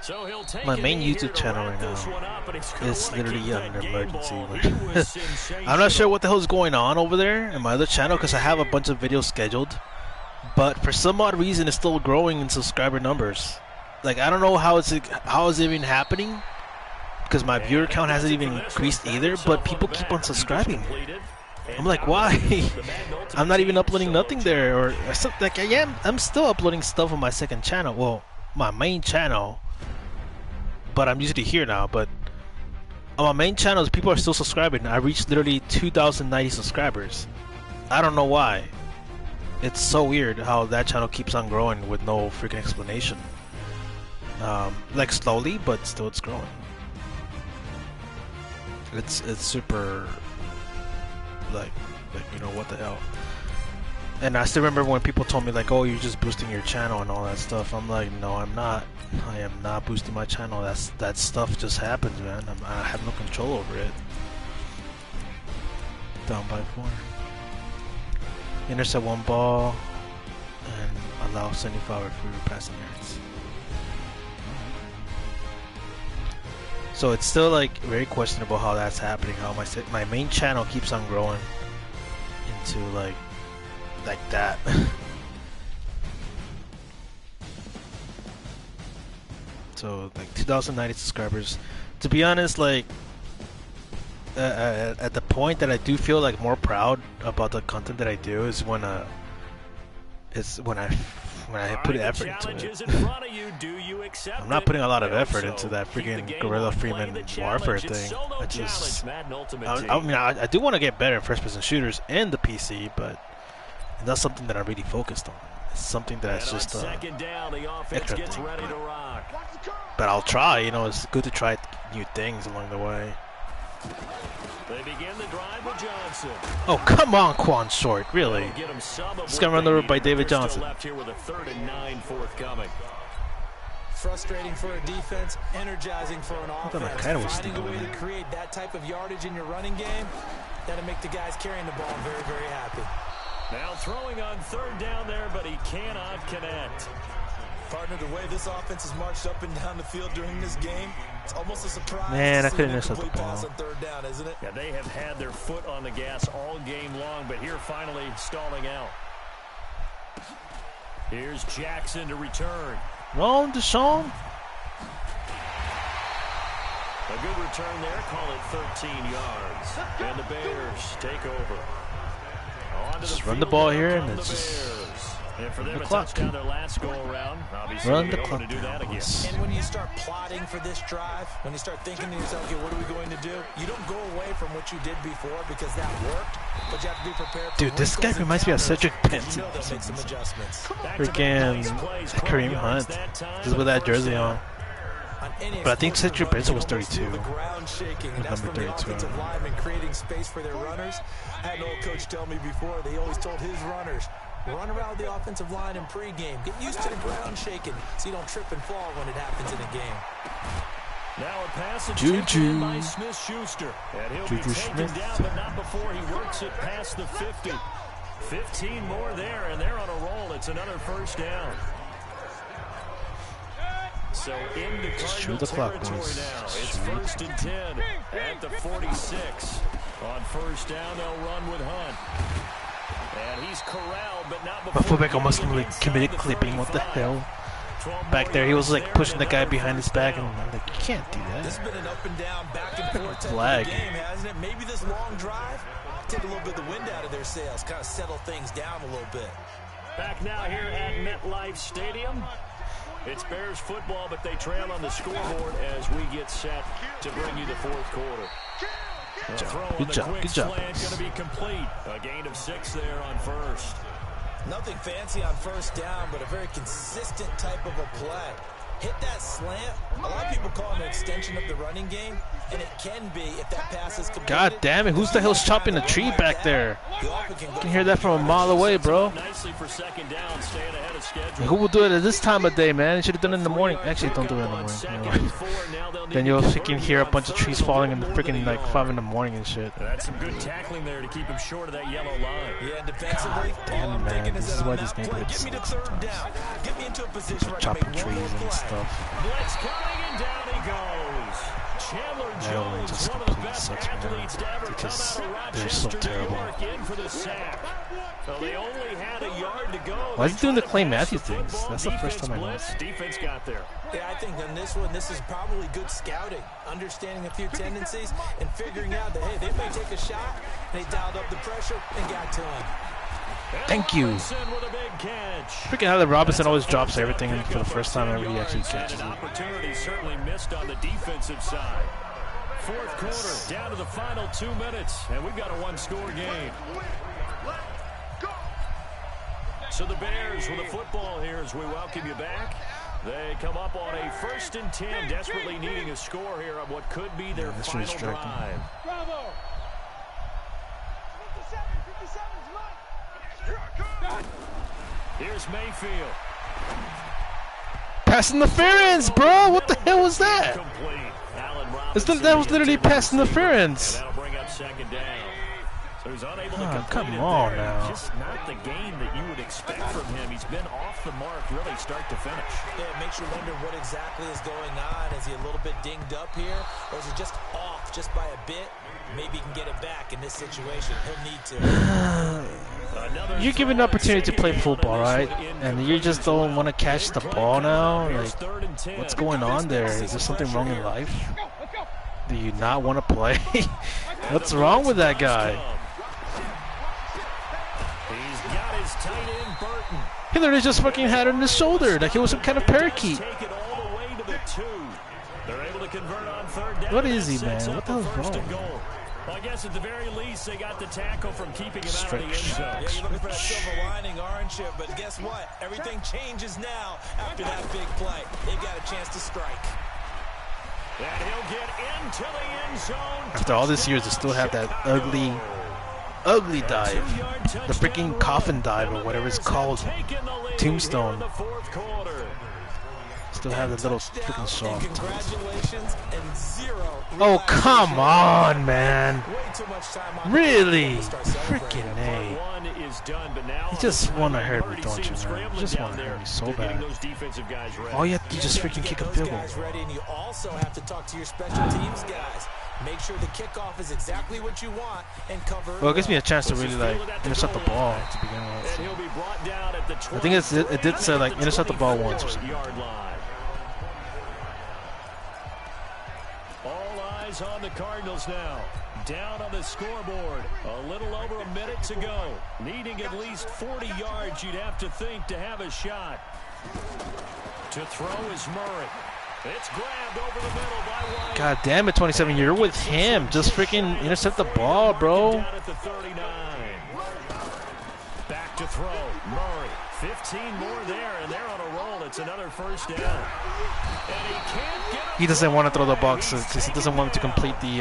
So he'll take my main YouTube channel right now is literally under emergency. I'm not sure what the hell is going on over there in my other channel because I have a bunch of videos scheduled, but for some odd reason it's still growing in subscriber numbers. Like I don't know how it's even happening because my viewer count hasn't even increased either, but people keep on subscribing. I'm like, why? I'm not even uploading nothing there, or like I'm still uploading stuff on my second channel. Well, my main channel, but I'm usually here now. But on my main channel, people are still subscribing. I reached literally 2,090 subscribers. I don't know why. It's so weird how that channel keeps on growing with no freaking explanation. Like slowly, but still it's growing. It's super like you know, what the hell. And I still remember when people told me like, oh, you're just boosting your channel and all that stuff. I'm like, no, I'm not. I am not boosting my channel. That stuff just happens, man. I have no control over it. Down by 4. Intercept 1 ball and allow 75 free passing yards. So it's still like very questionable how that's happening. How my main channel keeps on growing into like that. So like 2,090 subscribers. To be honest, like at the point that I do feel like more proud about the content that I do is when I put effort into it. I'm not putting a lot of effort into that freaking Gorilla Freeman Warfare thing. I do want to get better in first-person shooters and the PC, but that's something that I'm really focused on. It's something that's just extra thing. But I'll try. You know, it's good to try new things along the way. They begin the drive with Johnson. Oh, come on, Quan Short. Really? Just got run over by David Johnson. Left here with a 3rd and 9 forthcoming. Frustrating for a defense, energizing for an offense. Finding a way to create that type of yardage in your running game, that'll make the guys carrying the ball very, very happy. Now throwing on 3rd down there, but he cannot connect. Partner, the way this offense has marched up and down the field during this game, it's almost a surprise. Man, I couldn't miss miss the ball. On 3rd down, isn't it? Yeah, they have had their foot on the gas all game long, but here finally stalling out. Here's Jackson to return. Wrong, Deshaun. A good return there, call it 13 yards. And the Bears take over. Just run the ball here, and it's just and for them, the a clock. touchdown their last go around. Obviously, Run the they clock want to do that down. again. And when you start plotting for this drive, when you start thinking to yourself, okay, what are we going to do? You don't go away from what you did before because that worked, but you have to be prepared for Dude, this guy reminds me of Cedric Benson. Freaking Kareem Hunt. Just with that jersey on. But I think Cedric Benson was 32. The ground shaking, and that's Number from the 32. offensive linemen creating space for their runners. I had an old coach tell me before, they always told his runners, run around the offensive line in pregame. Get used to the ground shaking so you don't trip and fall when it happens in a game. Now a pass Juju. by Smith-Schuster. And he'll Juju be taken Smith. down, but not before he works it past the 50. 15 more there, and they're on a roll. It's another 1st down. So into Cardinal territory now. It's 1st and 10 at the 46. On 1st down, they'll run with Hunt. And he's corralled, but not before. My fullback almost committed clipping. What the hell? Back there, he was like pushing the guy behind his back, and I'm like, you can't do This has that. been an up and down, back and forth type Flag. of game, hasn't it? Maybe this long drive take a little bit of the wind out of their sails, kind of settle things down a little bit. Back now here at MetLife Stadium. It's Bears football, but they trail on the scoreboard as we get set to bring you the 4th quarter. Good job. Good job. Going to be complete. A gain of 6 there on 1st. Nothing fancy on 1st down, but a very consistent type of a play. Hit that slant. A lot of people call it an extension of the running game, and it can be if that pass is completed. God damn it! Who's the hell's chopping the tree back there? You can hear that from a mile away, bro. Nicely for 2nd down, staying ahead of schedule. Who will do it at this time of day, man? You should have done it in the morning. Actually, don't do it in the morning. Then you'll freaking hear a bunch of trees falling in the freaking like 5 in the morning and shit. That's some good tackling there to keep him short of that yellow line. Yeah, defensively, damn all I'm it, man. thinking This is is that why on this that play, neighborhood get me to sucks 3rd down. sometimes. Get me into a position where I can Chopping make one trees more and play. stuff. Blitz coming, and down he goes. Chandler That only Jones, just one of the completely best sucks, man, athletes to ever come because out of they're so Rochester, New terrible. York, in for the sack. So they only had a yard to go. Why is he doing the Clay Pass Matthews the things? football. That's the first Defense time I blitz. noticed. Defense got there. Yeah, I think on this one, this is probably good scouting, understanding a few tendencies, and figuring out that, hey, they may take a shot, and they dialed up the pressure and got to him. Thank you. Robinson with a big catch. Freaking Allen Robinson always drops everything for the first time ever he actually And catches an it. opportunity certainly missed on the defensive side. 4th quarter, down to the final 2 minutes, and we've got a 1-score game. So the Bears with the football here as we welcome you back. They come up on a 1st and 10, desperately needing a score here on what could be their final drive. Bravo. 57, Here's Mayfield. Pass interference, bro! What the hell was that? That was literally pass interference. That'll bring up 2nd down. So he's unable to complete come it on there. now. Just not the game that you would expect from him. He's been off the mark really start to finish. Yeah, it makes you wonder what exactly is going on. Is he a little bit dinged up here? Or is he just off just by a bit? Maybe he can get it back in this situation. He'll need to. You're given the opportunity to play football, right? And you just don't want to catch the ball now? Like, what's going on there? Is there something wrong in life? Do you not want to play? What's wrong with that guy? He's got his tight end, Burton. He literally just fucking had it in his shoulder, like it was some kind of parakeet. Take it all the way to the 2. They're able to convert on 3rd down. What is he, man? What the hell's wrong? Well, I guess at the very least, they got the tackle from keeping him out of the end zone. Yeah, you're looking for that silver lining, aren't you? But guess what? Everything changes now after that big play. They got a chance to strike. And he'll get into the end zone. After all these years, they still have that ugly dive. The freaking coffin dive or whatever it's called. Tombstone. Still have the little freaking song. Congratulations and 0. Oh, come on, man. Really? Freaking A. You just want to hurt me, don't you, man? You just want to hurt me so bad. All you have to do is just freaking kick a field goal. And you also have to talk to your special teams guys. Make sure the kickoff is exactly what you want and cover. Well, it gives me a chance to really, like, intercept the ball to begin with. So. I think it did say, like, intercept the ball once or something. On the Cardinals now, down on the scoreboard, a little over a minute to go. Needing at least 40 yards, you'd have to think, to have a shot. To throw is Murray. It's grabbed over the middle by White. God damn it, 27, you're with him. Just freaking intercept the ball, bro. Down at the 39. Back to throw, Murray. 15 more there, and they're on a roll. It's another 1st down. And he can't get He doesn't want to throw the box because he doesn't want to complete the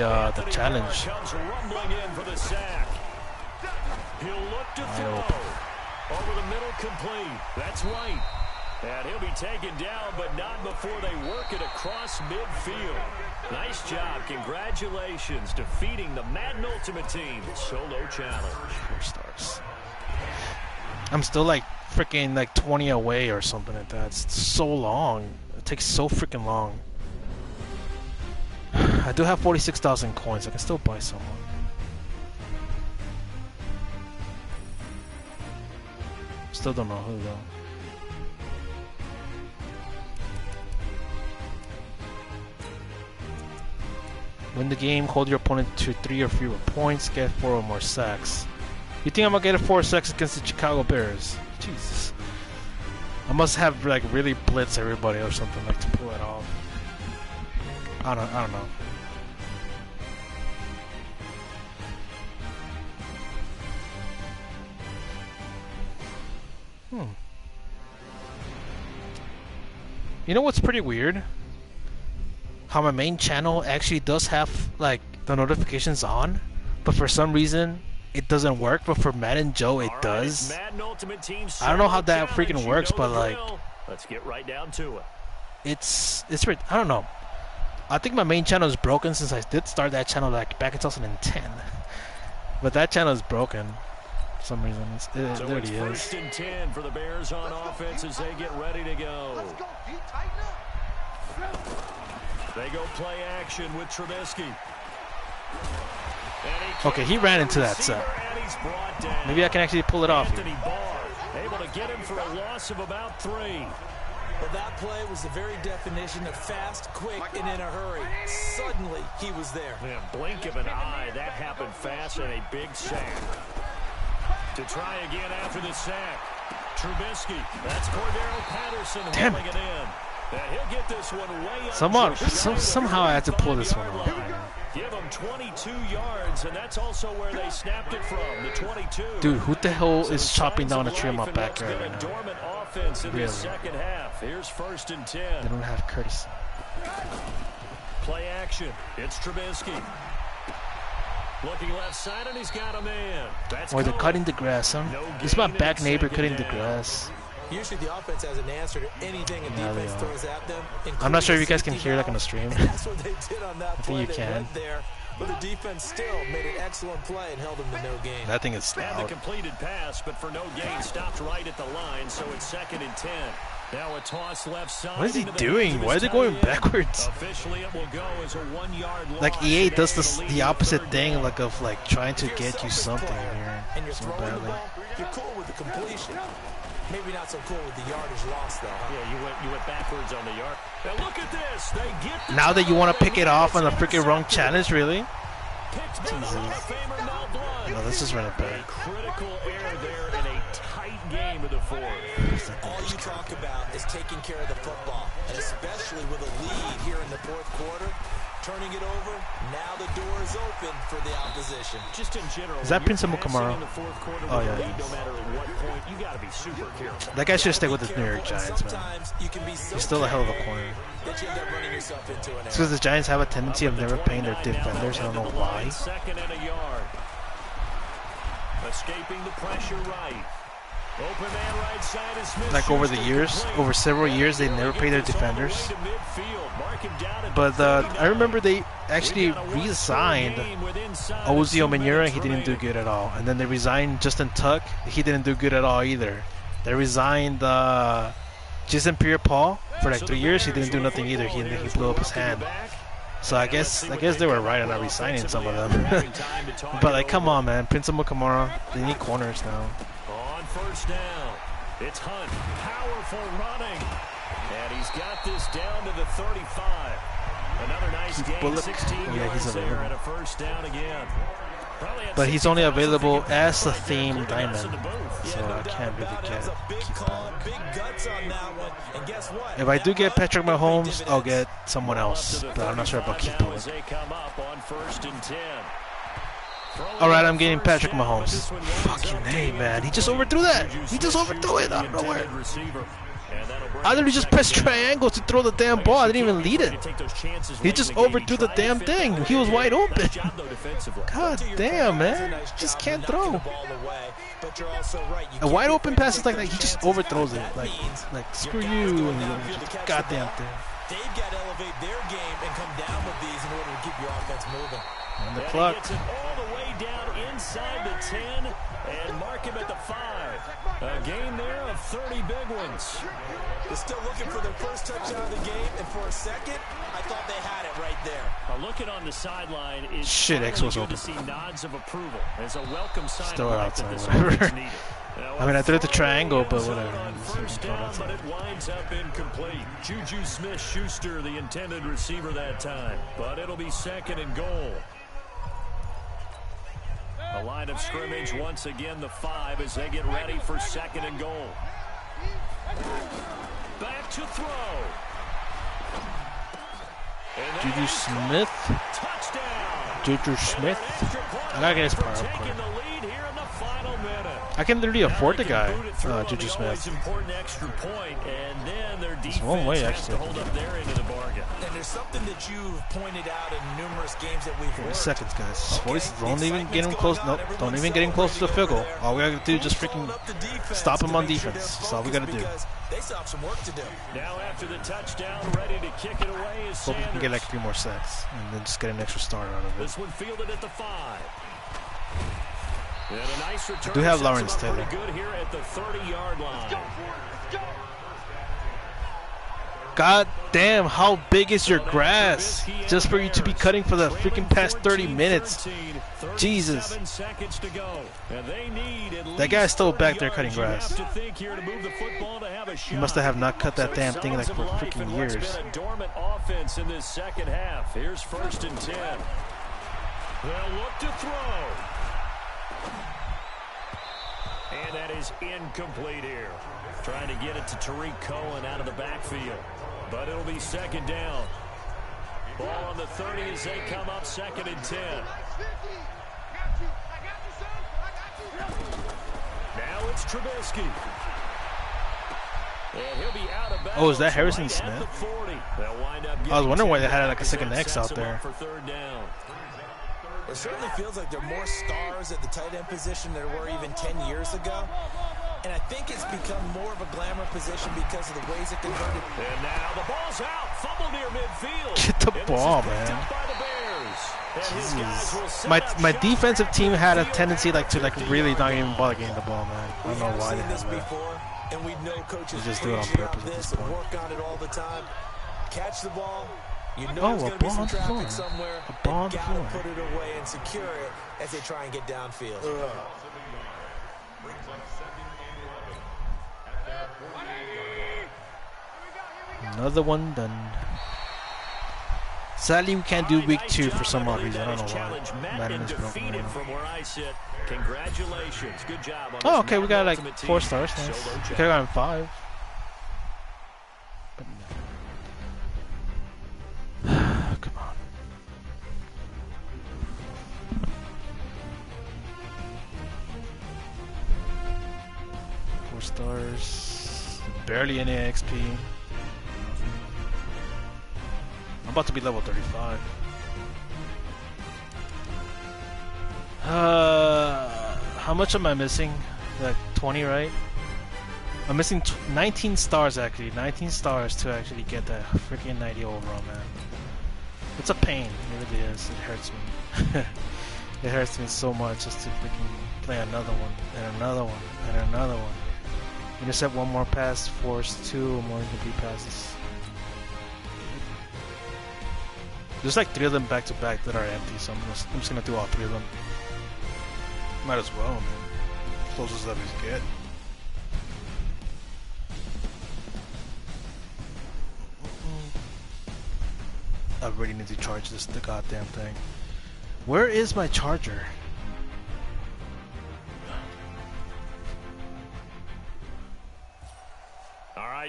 challenge. Comes rumbling in for the sack. He'll look to throw. Over the middle, complete. That's White. And he'll be taken down, but not before they work it across midfield. Nice job. Congratulations, defeating the Madden Ultimate Team solo challenge. 4 stars. I'm still like freaking like 20 away or something like that. It's so long. It takes so freaking long. I do have 46,000 coins. I can still buy someone. Still don't know who though. Win the game, hold your opponent to 3 or fewer points, get 4 or more sacks. You think I'm gonna get 4 sacks against the Chicago Bears? Jesus. I must have like really blitz everybody or something like to pull it off. I don't know. You know what's pretty weird? How my main channel actually does have like the notifications on, but for some reason it doesn't work, but for Madden Joe it does. I don't know how that freaking works, but like, let's get right down to it. It's I don't know. I think my main channel is broken since I did start that channel like back in 2010. But that channel is broken for some reason. There it is. 1st and 10 for the Bears on offense as they get ready to go. They go play action with Trubisky. Okay, he ran into that set. Maybe I can actually pull it off here. Able to get him for a loss of about 3. Well, that play was the very definition of fast, quick, and in a hurry. Suddenly, he was there. Yeah, blink of an eye, that happened fast and a big sack. To try again after the sack. Trubisky, that's Cordero Patterson holding it in. And he'll get this one way up. Somehow I had to pull this one off. Give them 22 yards, and that's also where they snapped it from, the 22. Dude, who the hell is chopping down a tree in my backyard right now? Dormant offense in Really? the second half. Here's 1st and 10. They don't have courtesy. Play action. It's Trubisky. Looking left side, and he's got a man. That's Or they're Cohen. cutting the grass, huh? No This is my gain in back neighbor second cutting the down. grass. Usually the offense has an answer to anything a Yeah, they defense are. throws at them. I'm not sure if you guys can including hear a that on the safety stream. valve. That's what they did on that I think play. you They can. went there, but the defense still made an excellent play and held them to no gain. That thing is And the loud. completed pass, but for no gain, stopped right at the line, so it's 2nd and 10. Now a toss left side. What is he into the doing? hands of Why are his they going tight end. backwards? Officially, it will go as a 1-yard loss. Like EA does And this, lead the in opposite third thing, down. like of like trying to If you're a get you selfish something player here and you're so throwing the badly. ball, you're cool with the completion. Maybe not so cool with the yardage loss, though. Huh? Yeah, you went backwards on the yard. Now look at this. They get the Now that you want to turnover. pick it off on the It's freaking wrong intercepted. challenge, really? Picked by the Jesus. Hall of Famer Mel Blount. No, let's just run it A back. critical error there in a tight game of the 4th. All you talk about is taking care of the football, and especially with a lead here in the 4th quarter, turning it over, now the door is open for the opposition. Just in general, Is that when you're Principal passing Kamara? in the 4th quarter Oh, with a yeah, lead, he no is. matter at what point, you got to be super careful. That guy should stay with Be the New York careful, and Giants, man. sometimes you can be so He's still a hell of a careful corner. that you end up running yourself into an It's error. because the Giants have a tendency of never paying their 29 now defenders. I don't know at the why. line, 2nd and a yard. Escaping the pressure right. Open man right side is Smith. Like over the years, over several years, they never pay their defenders. But I remember they actually re-signed Ozzy Omenura. He didn't do good at all. And then they resigned Justin Tuck. He didn't do good at all either. They resigned Jason Pierre-Paul for like 3 years. He didn't do nothing either. He blew up his hand. So I guess they were right on not resigning some of them. But like, come on, man, Principal Kamara. They need corners now. On 1st down, it's Hunt. Powerful running. And he's got this down to the 35. Another nice Keith game, Bullock. 16 Oh, yeah, he's yards there available. and a 1st down again. But he's only available as a theme diamond, so I can't really That get was a big Keith call, Bullock. big guts on that one. And guess what? If I do get Patrick That might pay Mahomes, I'll dividends. get someone else, but I'm not sure about Keith Bullock. They come up on 1st and 10. Alright, I'm getting Patrick Mahomes. Fucking hey, man. He just overthrew that. He just overthrew it out of nowhere. I literally just pressed triangle to throw the damn ball. I didn't even lead it. He just overthrew the damn thing. He was wide open. God damn, man. Just can't throw. A wide open pass is like that. He just overthrows it. Like screw you. Goddamn thing. They've got to elevate their game and come down with these in order to keep your offense moving. On the And clock. he gets it all the way down inside the 10 and mark him at the 5. A game there of 30 big ones. They're still looking for their first touchdown of the game, and for a second, I thought they had it right there. Looking on the sideline is Shit, X was good open. to see nods of approval as a welcome sign Throw of it life that outside, this whatever. offense needed. Now, I mean, I threw it to triangle, but fourth whatever. on Just first throw it down, outside. but it winds up incomplete. Juju Smith-Schuster, the intended receiver that time, but it'll be 2nd and goal. A line of scrimmage once again, the 5 as they get ready for 2nd and goal. Back to throw. And Juju that Smith. touchdown. Juju Smith. Extra point I gotta get his for power up taking quick. the lead here in the final minute. I can literally afford the Now guy, they can boot it through on Juju the always Smith. important extra point, and then their defense one way, has actually. to hold up their end of the bargain. And there's something that you've pointed out in numerous games that we've 40 worked. seconds, guys. 40 Okay, don't even the get him excitement's close. going Nope, on, don't everyone's even get him close to the field goal. celebrating All we gotta do is just Who's freaking pulling up the defense stop him to on make sure defense. they're That's all we gotta do. focused because they still have some work to do. Now after the touchdown, ready to kick it away is Hope we Sanders. can get like 3 more sacks and then just get an extra starter out of it. This one fielded at the 5. And a nice return. do have sets Lawrence him up Taylor. pretty good here at the 30-yard line. God damn, how big is your grass? Just for you to be cutting for the freaking past 30 minutes. Jesus. That guy's still back there cutting grass. He must have not cut that damn thing like for freaking years. Been a dormant offense in this second half. Here's 1st and 10. They'll look to throw. And that is incomplete here. Trying to get it to Tariq Cohen out of the backfield. But it'll be 2nd down. Ball on the 30 as they come up 2nd and 10. Now it's Trubisky. And he'll be out of bounds. Oh, is that Harrison Smith? I was wondering why they had like a second X out there. It certainly feels like there are more stars at the tight end position than there were even 10 years ago. And I think it's become more of a glamour position because of the ways it converted. And now the ball's out. Fumble near midfield. Get the ball, man. Jesus. My defensive team had a tendency to really not even bother getting the ball, man. I don't know why they have that. And we know coaches just do it on purpose at this point. Work on it all the time. Catch the ball. You know there's going to be some traffic somewhere. A ball on the floor. Put it away and secure it as they try and get downfield. Another one done. Sadly, we can't do week 2 for some odd reason. I don't know why. Madden is broken right now. Congratulations. Good job. Oh, okay. We got like 4 stars. Nice. We could have gotten 5. But no. Come on. Four stars. Barely any XP. I'm about to be level 35. How much am I missing? Like 20, right? I'm missing 19 stars actually. 19 stars to actually get that freaking 90 overall, man. It's a pain. It really is. It hurts me. It hurts me so much just to freaking play another one, and another one, and another one. Intercept one more pass, force 2 more incomplete passes. There's like 3 of them back to back that are empty, so I'm just gonna do all 3 of them. Might as well, man. Closest that we get. I really need to charge the goddamn thing. Where is my charger?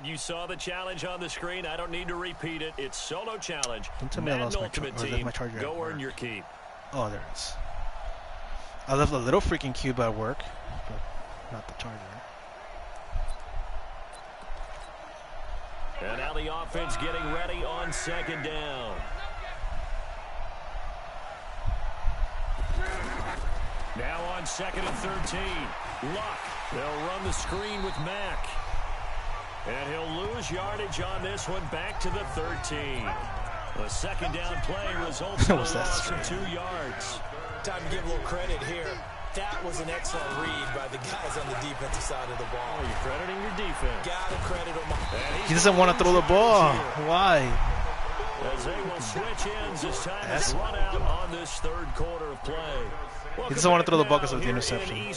You saw the challenge on the screen. I don't need to repeat it. It's solo challenge. Don't tell me I lost my charger. Go earn your keep. Oh, there it is. I left a little freaking cube at work, but not the charger. And now the offense getting ready on 2nd down. Now on 2nd and 13. Luck. They'll run the screen with Mack. And he'll lose yardage on this one, back to the 13. The 2nd down play results in a loss of 2 yards. Time to give a little credit here. That was an excellent read by the guys on the defensive side of the ball. Oh, you're crediting your defense. Gotta credit him. He doesn't want to throw the ball. Why? As they will switch ends as time is run out on this 3rd quarter of play. He doesn't want to throw the ball because of the interception.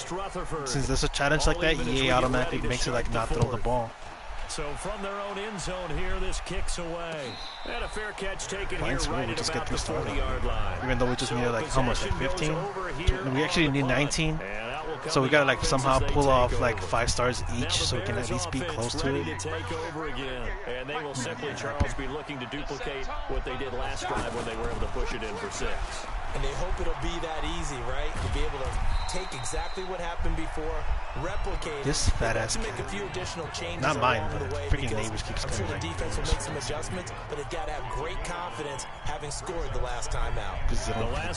Since there's a challenge like that, EA automatically makes it like not throw the ball. So from their own end zone here, this kicks away. And a fair catch taken here right at about the 40-yard line. Even though we just needed like how much, like 15? We actually need 19. So we gotta like somehow pull off like 5 stars each, so we can at least be close to it. And they will simply, Charles, be looking to duplicate what they did last drive when they were able to push it in for 6. And they hope it'll be that easy, right? To be able to take exactly what happened before, replicate this fat ass make a few additional changes. Not mine, but freaking neighbors keeps coming. I'm sure the defense will make some adjustments, but they've got to have great confidence having scored the last time out. Because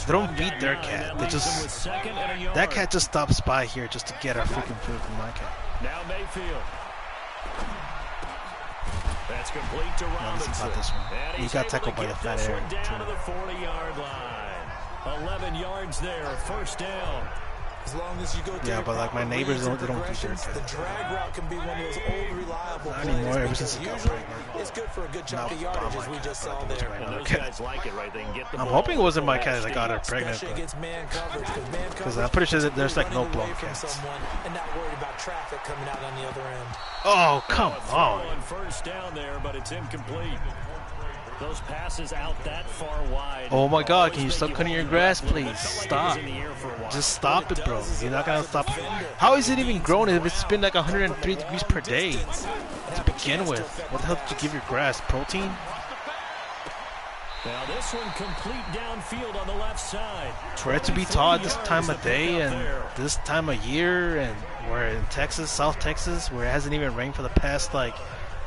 they don't beat their cat. They just that cat just stops by here just to get our freaking food from my cat. Now Mayfield. That's complete to Robinson. This one. He got tackled by the fat air. Down to the 40-yard line. 11 yards there, 1st down. As long as you go yeah, but like my neighbors don't beat their cat. The drag route can be one of those old reliable not anymore, ever since it got pregnant. It's good for a good chunk of yardage as we just saw there. Those guys like it, right? They can get the I'm hoping it wasn't my cat that got her pregnant. Because I'm pretty sure that there's like no blown cats. And not worried about traffic coming out on the other end. Oh, come on. 1st down there, but it's incomplete. Those passes out that far wide. Oh my God, can you stop cutting your grass, please? Stop. Just stop it, bro. You're not going to stop it. How is it even grown if it's been like 103 degrees per day to begin with? What the hell did you give your grass? Protein? Now this one complete downfield on the left side. For it to be taught this time of day and this time of year, and we're in Texas, South Texas, where it hasn't even rained for the past like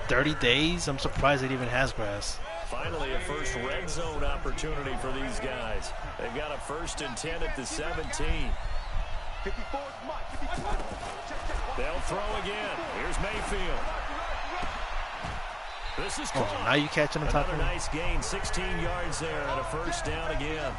30 days, I'm surprised it even has grass. Finally, a first red zone opportunity for these guys. They've got a 1st and 10 at the 17. They'll throw again. Here's Mayfield. This is caught. Now you catching the top of it. Nice gain, 16 yards there and a 1st down again.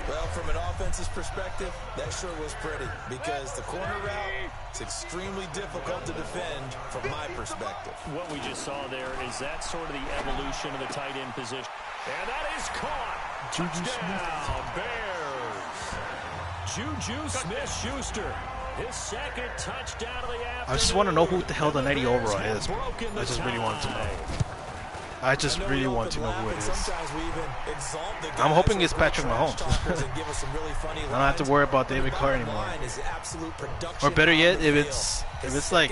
Well, from an offense's perspective, that sure was pretty because the corner route is extremely difficult to defend from my perspective. What we just saw there is that sort of the evolution of the tight end position. And that is caught. Touchdown, Bears. Juju Smith-Schuster. His 2nd touchdown of the afternoon. I just want to know who the hell the 90 overall is. I just really want to know. I just really want to know who it is. I'm hoping it's Patrick Mahomes. I don't have to worry about David Carr anymore. Or better yet, if it's like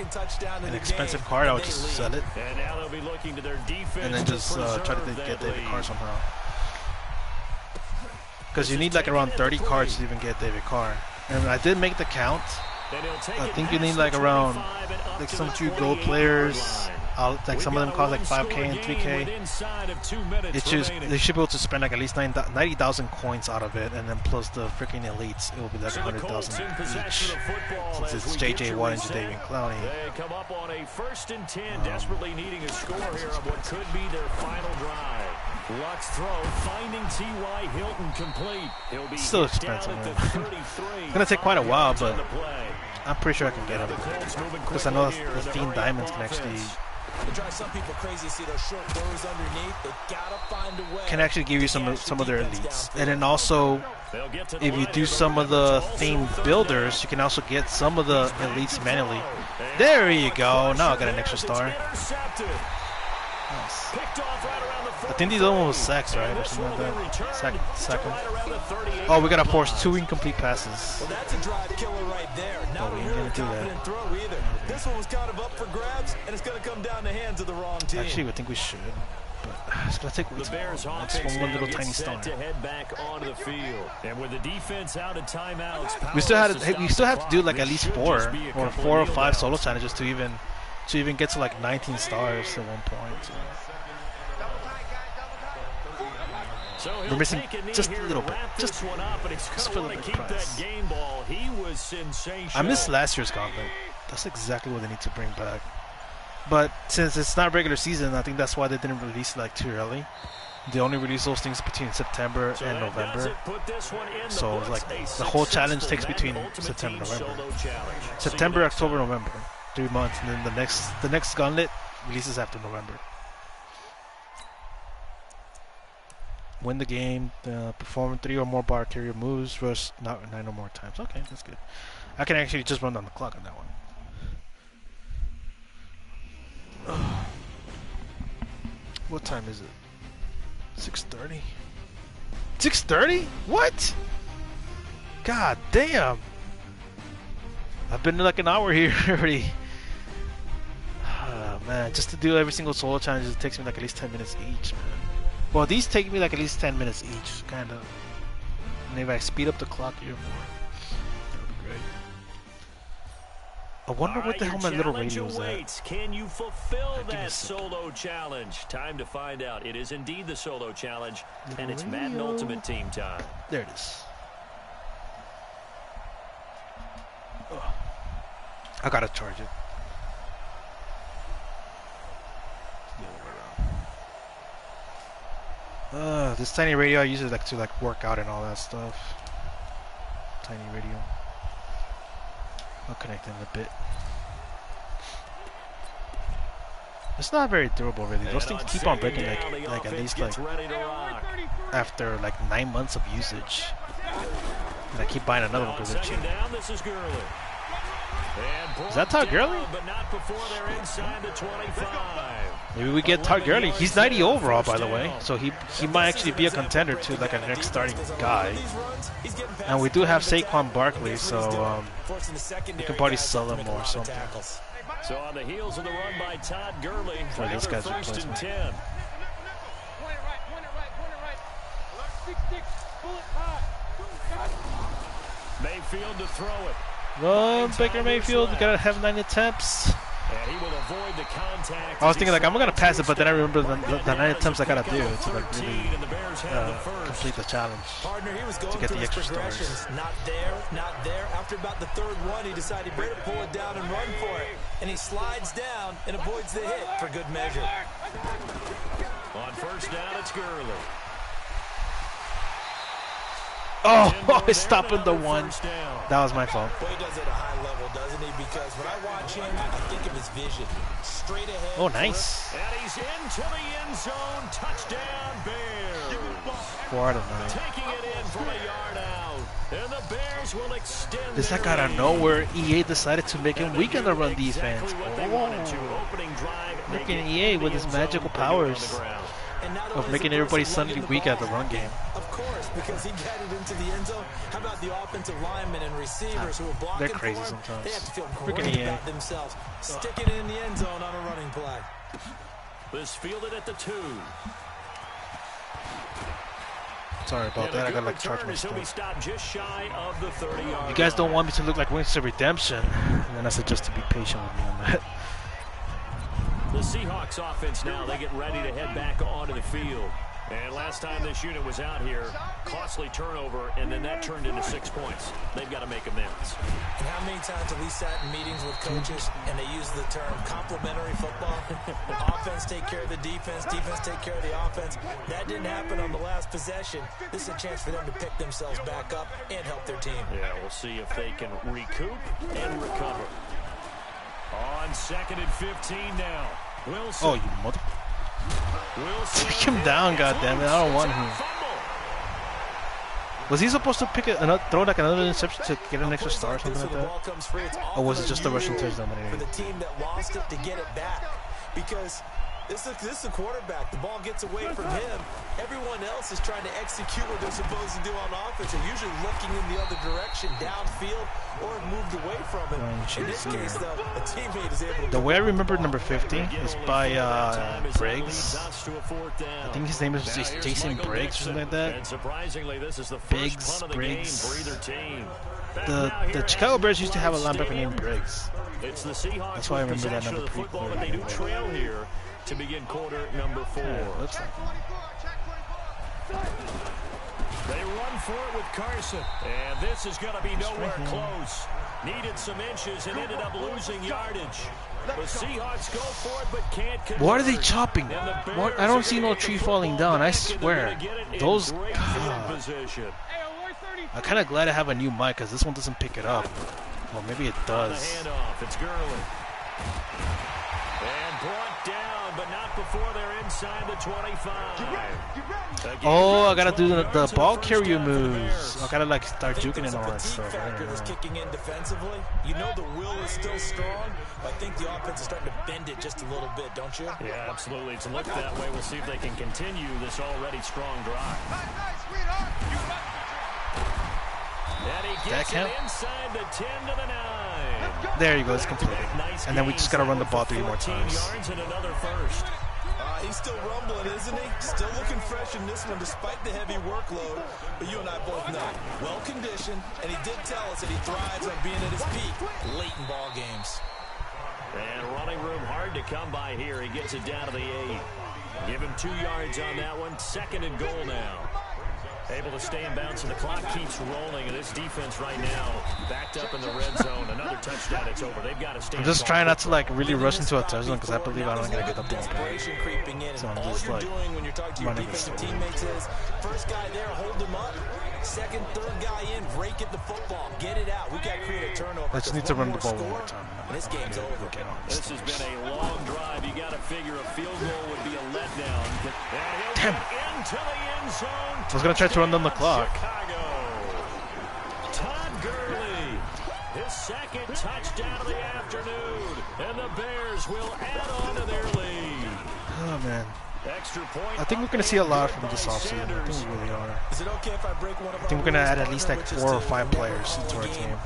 an expensive card, I'll just sell it and then just try to get David Carr somehow. Because you need like around 30 cards to even get David Carr. And I did make the count. I think you need like around like some few gold players. Like some of them cost like 5K and 3K. They should be able to spend like at least 90,000 coins out of it, and then plus the freaking elites, it will be like 100,000 each. Since it's JJ Watt and Jadeveon Clowney. They come up on a 1st and 10, desperately needing a score here on what could be their final drive. Luck's throw, finding T.Y. Hilton complete. He'll be still expensive, man. It's gonna take quite a while, but I'm pretty sure I can get him because I know the Fiend Diamonds can actually. Some people crazy see those short throws underneath. They gotta find a way. Can actually give you some of their elites, and then also if you do some of the theme builders, you can also get some of the elites manually. There you go. Now I got an extra star. Nice. I think these other one was sacks, right? Or something like that. Second. Oh, we gotta force 2 incomplete passes. Well, that's a drive killer right there. Not a really confident throw either. This one was kind of up for grabs, and it's gonna come down the hands of the wrong team. Actually, I think we should, but it's gonna take way too long. It's one little tiny star. To head back onto the field. And with the defense out of timeouts, we still have to do like at least 4 or 5 solo challenges to even get to like 19 stars at one point. So we're missing just a little bit, just for a little bit of price. I missed last year's gauntlet. That's exactly what they need to bring back. But since it's not regular season, I think that's why they didn't release it like too early. They only release those things between September and November. So it's like the whole challenge takes between September and November. September, October, November, 3 months, and then the next gauntlet releases after November. Win the game, perform 3 or more bar carrier moves, rush 9 or more times. Okay, that's good. I can actually just run down the clock on that one. What time is it? 6:30? 6:30? What? God damn! I've been like an hour here already. Oh, man, just to do every single solo challenge, it takes me like at least 10 minutes each, man. Well, these take me like at least 10 minutes each, kind of. And if I speed up the clock even more, that would be great. I wonder what the hell my little radio is at. Can you fulfill that solo challenge? Time to find out. It is indeed the solo challenge, and it's Madden Ultimate Team time. There it is. Ugh. I gotta charge it. This tiny radio I use it like to like work out and all that stuff. Tiny radio. I'll connect it in a bit. It's not very durable really. Those things keep on breaking like at least like after like 9 months of usage. And I keep buying another one because they're cheap. Is that Todd Gurley? Maybe we get Todd Gurley. He's 90 overall, by the way, so he might actually be a contender to like a next starting guy. And we do have Saquon Barkley, so we can probably sell him or something. So on the heels of the run by Todd Gurley, for this guy's replacement. Mayfield to throw it. Run, Baker Mayfield. You gotta have 9 attempts. And he will avoid the contact. I was thinking like I'm gonna pass it, but then I remember the 9 attempts I gotta do to like really complete the challenge to get the extra stars. Not there. After about the third one, he decided he better pull it down and run for it. And he slides down and avoids the hit for good measure. On first down, it's Gurley. Oh, he's stopping the one. That was my fault. Well, he does it at a high level, doesn't he? Because when I watch him, I think of his vision. Straight ahead. Oh, nice. And he's into the end zone. Touchdown, Bears. 4 out of 9. Taking it in from a yard out. And the Bears will extend. This like out of nowhere, EA decided to make him weak in the run defense. Freaking EA with his magical powers of making everybody suddenly weak at the run game. Of course, because he got it into the end zone. How about the offensive linemen and receivers who are blocking? They're crazy for him? sometimes. They have to feel Freaking great EA. about themselves. Sticking it in the end zone on a running play. This fielded at the 2. Sorry about that. I gotta like charge my He'll be stuff. stopped just shy of the 30-yard. You guys don't want me to look like Wings of Redemption, and then I said just to be patient with me on that. The Seahawks offense now, they get ready to head back onto the field. And last time this unit was out here, costly turnover, and then that turned into 6 points. They've got to make amends. And how many times have we sat in meetings with coaches and they use the term complementary football? Offense take care of the defense, defense take care of the offense. That didn't happen on the last possession. This is a chance for them to pick themselves back up and help their team. Yeah, we'll see if they can recoup and recover. On 2nd and 15 now. Wilson. Oh, you mother... Wilson. Take him down, goddammit. I don't want him. Was he supposed to pick throw like another interception to get an extra star or something like that? Or was it just a rushing touchdown? For the team that lost it to get it back. Because this is a quarterback. The ball gets away from him. Everyone else is trying to execute what they're supposed to do on offense. They're usually looking in the other direction, downfield, or moved away from him. In this case, though, a teammate is able to... The way I remember number 50 is by Briggs. I think his name is Jason Briggs or something like that. And surprisingly, this is the Briggs. The Chicago Bears used to have a linebacker named Briggs. It's the Seahawks. That's why I remember that number pretty football, clearly. but they do trail here to begin quarter number 4. Yeah, looks like They run for it with Carson. And this is going to be nowhere close. Needed some inches and ended up losing yardage. The Seahawks go for it but can't convert. What are they chopping? What? I don't see no tree falling down, I swear. Those... God. I'm kind of glad I have a new mic because this one doesn't pick it up. Well, maybe it does. Handoff. It's Gurley. And brought down, but not before they're inside the 25. Oh, I gotta do the ball carrier moves. I gotta like start juking and all that stuff. Is kicking in defensively. You know the will is still strong, but I think the offense is starting to bend it just a little bit, don't you? Yeah, absolutely. It's looked that way. We'll see if they can continue this already strong drive. And he gets it inside the 10 to the 9. There you go, it's completed. And then we just gotta run the ball 3 more times. Yards and another first. He's still rumbling, isn't he? Still looking fresh in this one despite the heavy workload. But you and I both know, well-conditioned, and he did tell us that he thrives on being at his peak late in ball games. And running room hard to come by here. He gets it down to the 8. Give him 2 yards on that one. 2nd and goal now. Able to stay in bounds, and the clock keeps rolling. And this defense right now backed up in the red zone. Another touchdown, it's over. They've got to stay. I'm just trying not to like really rush into a touchdown because I believe I'm gonna get up there. So I'm just like running this. Teammates is first guy there, hold him up. Second, third guy in, break at the football, get it out. We got to create a turnover. I just need to run the ball one more time. This game's over. This has been a long drive. You got to figure a field goal would be a letdown. Damn. Into the end zone. I was gonna try to run down the clock. Chicago. Todd Gurley, his 2nd touchdown of the afternoon, and the Bears will add on to their lead. Oh man. I think we're gonna see a lot from this offseason. I think we really are. Is it okay if I break one of I think we're gonna add at least like 4 or 5 players into our team.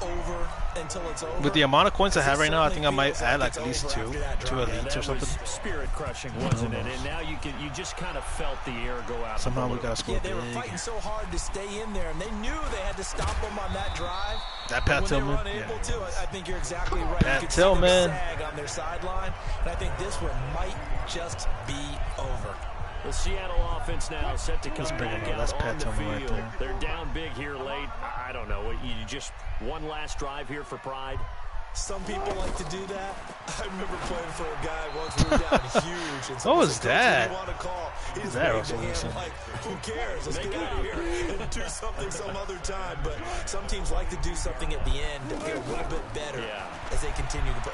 With the amount of coins I have right now, I think I might add like at least 2 elites or something. Spirit crushing, wasn't it? And now you just kind of felt the air go out. Somehow we gotta score big. They were fighting so hard to stay in there, and they knew they had to stop them on that drive. That Pat Tillman. I think you're exactly right. Pat Tillman. Sag on their sideline, and I think this one might just be over. The Seattle offense now set to come back out on the field. Right, they're down big here late. I don't know. You just one last drive here for pride. Some people like to do that. I remember playing for a guy once we were down huge. And what was that? He's that Russell Wilson? Like, who cares? Let's get out of here and do something some other time. But some teams like to do something at the end to feel a little bit better as they continue to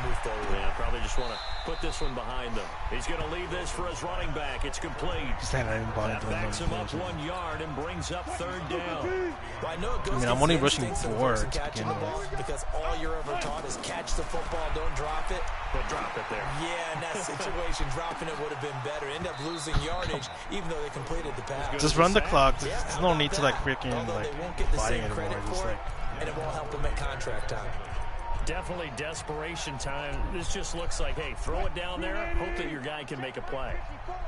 move forward. Yeah, probably just want to put this one behind them. He's going to leave this for his running back. It's complete. That backs him up 1 yard and brings up 3rd down. Well, I mean, I'm only rushing 4 to begin with. Because all you're ever taught is catch the football, don't drop it. But drop it there. Yeah, in that situation, dropping it would have been better. End up losing yardage, even though they completed the pass. Just run the clock. There's no need to like freaking like they won't get the fighting same anymore. credit Just for like. it, and it won't help them at contract time. Definitely desperation time. This just looks like, hey, throw it down there, hope that your guy can make a play.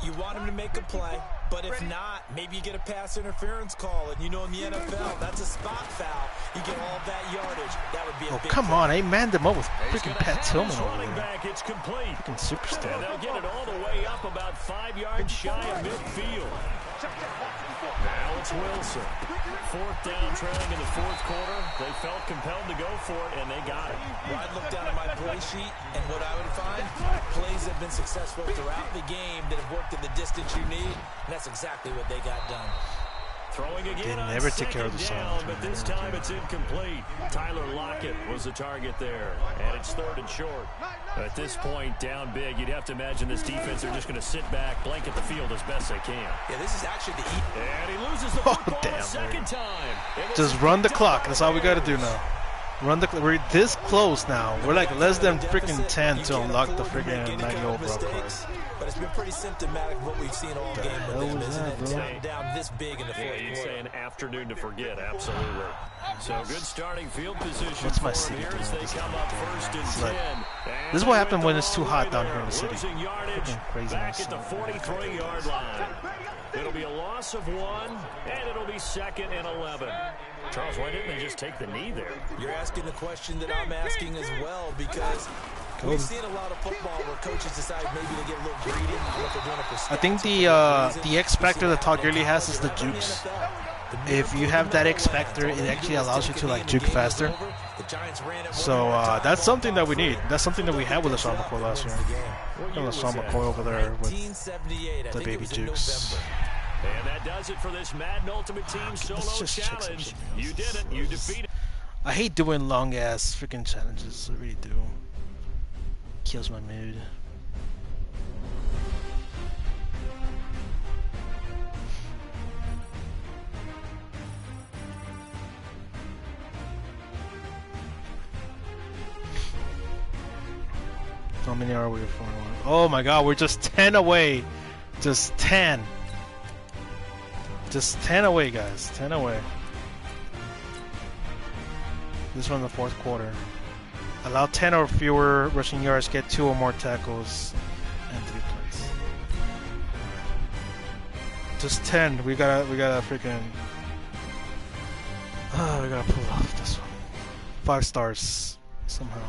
You want him to make a play, but if not, maybe you get a pass interference call, and you know in the NFL, that's a spot foul. You get all that yardage. That would be a big come play. on, I manned them up with freaking Pat Tillman over Running there. back, it's complete. Freaking superstar. And they'll get it all the way up about 5 yards shy of midfield. Now it's Wilson. 4th down, trailing in the 4th quarter. They felt compelled to go for it, and they got it. Well, I'd look down at my play sheet, and what I would find, plays have been successful throughout the game that have worked in the distance you need, and that's exactly what they got done. Throwing again They on never take care of the down, Suns, but this time it's incomplete. Tyler Lockett was the target there, and it's 3rd and short. At this point, down big, you'd have to imagine this defense are just going to sit back, blanket the field as best they can. Yeah, this is actually the And he loses the football a second time. Just run the clock. That's all we got to do now. Run the. We're this close now. We're like less than freaking 10 to unlock the freaking 90-0 Brock card. But it's been pretty symptomatic of what we've seen all game with them, isn't it? Down this big in the 4th quarter. You'd say an afternoon to forget, absolutely. So good starting field position. What's my for city them doing? here as they come up 1st and 10. This is what happens when it's too hot down here in the city. Losing yardage Crazy back at the 43-yard line. It'll be a loss of 1, and it'll be 2nd and 11. Charles, why didn't they just take the knee there? You're asking the question that I'm asking as well, because we've seen a lot of football where coaches decide maybe to get a little greedy. What they're doing for I think the X factor that Todd Gurley has is the jukes. If you have that X factor, it actually allows you to like juke faster. So that's something that we need. That's something that we had with LaShawn McCoy last year. LaShawn McCoy over there with the baby jukes. And that does it for this Madden Ultimate Team Solo Challenge. You did it. You defeated. I hate doing long ass freaking challenges. I really do. Kills my mood. How many are we from? Oh my god, we're just 10 away. Just 10. Just 10 away, guys. 10 away. This one in the 4th quarter. Allow 10 or fewer rushing yards, get 2 or more tackles, and 3 plays. Just 10. We gotta freaking. We gotta pull off this one. 5 stars somehow.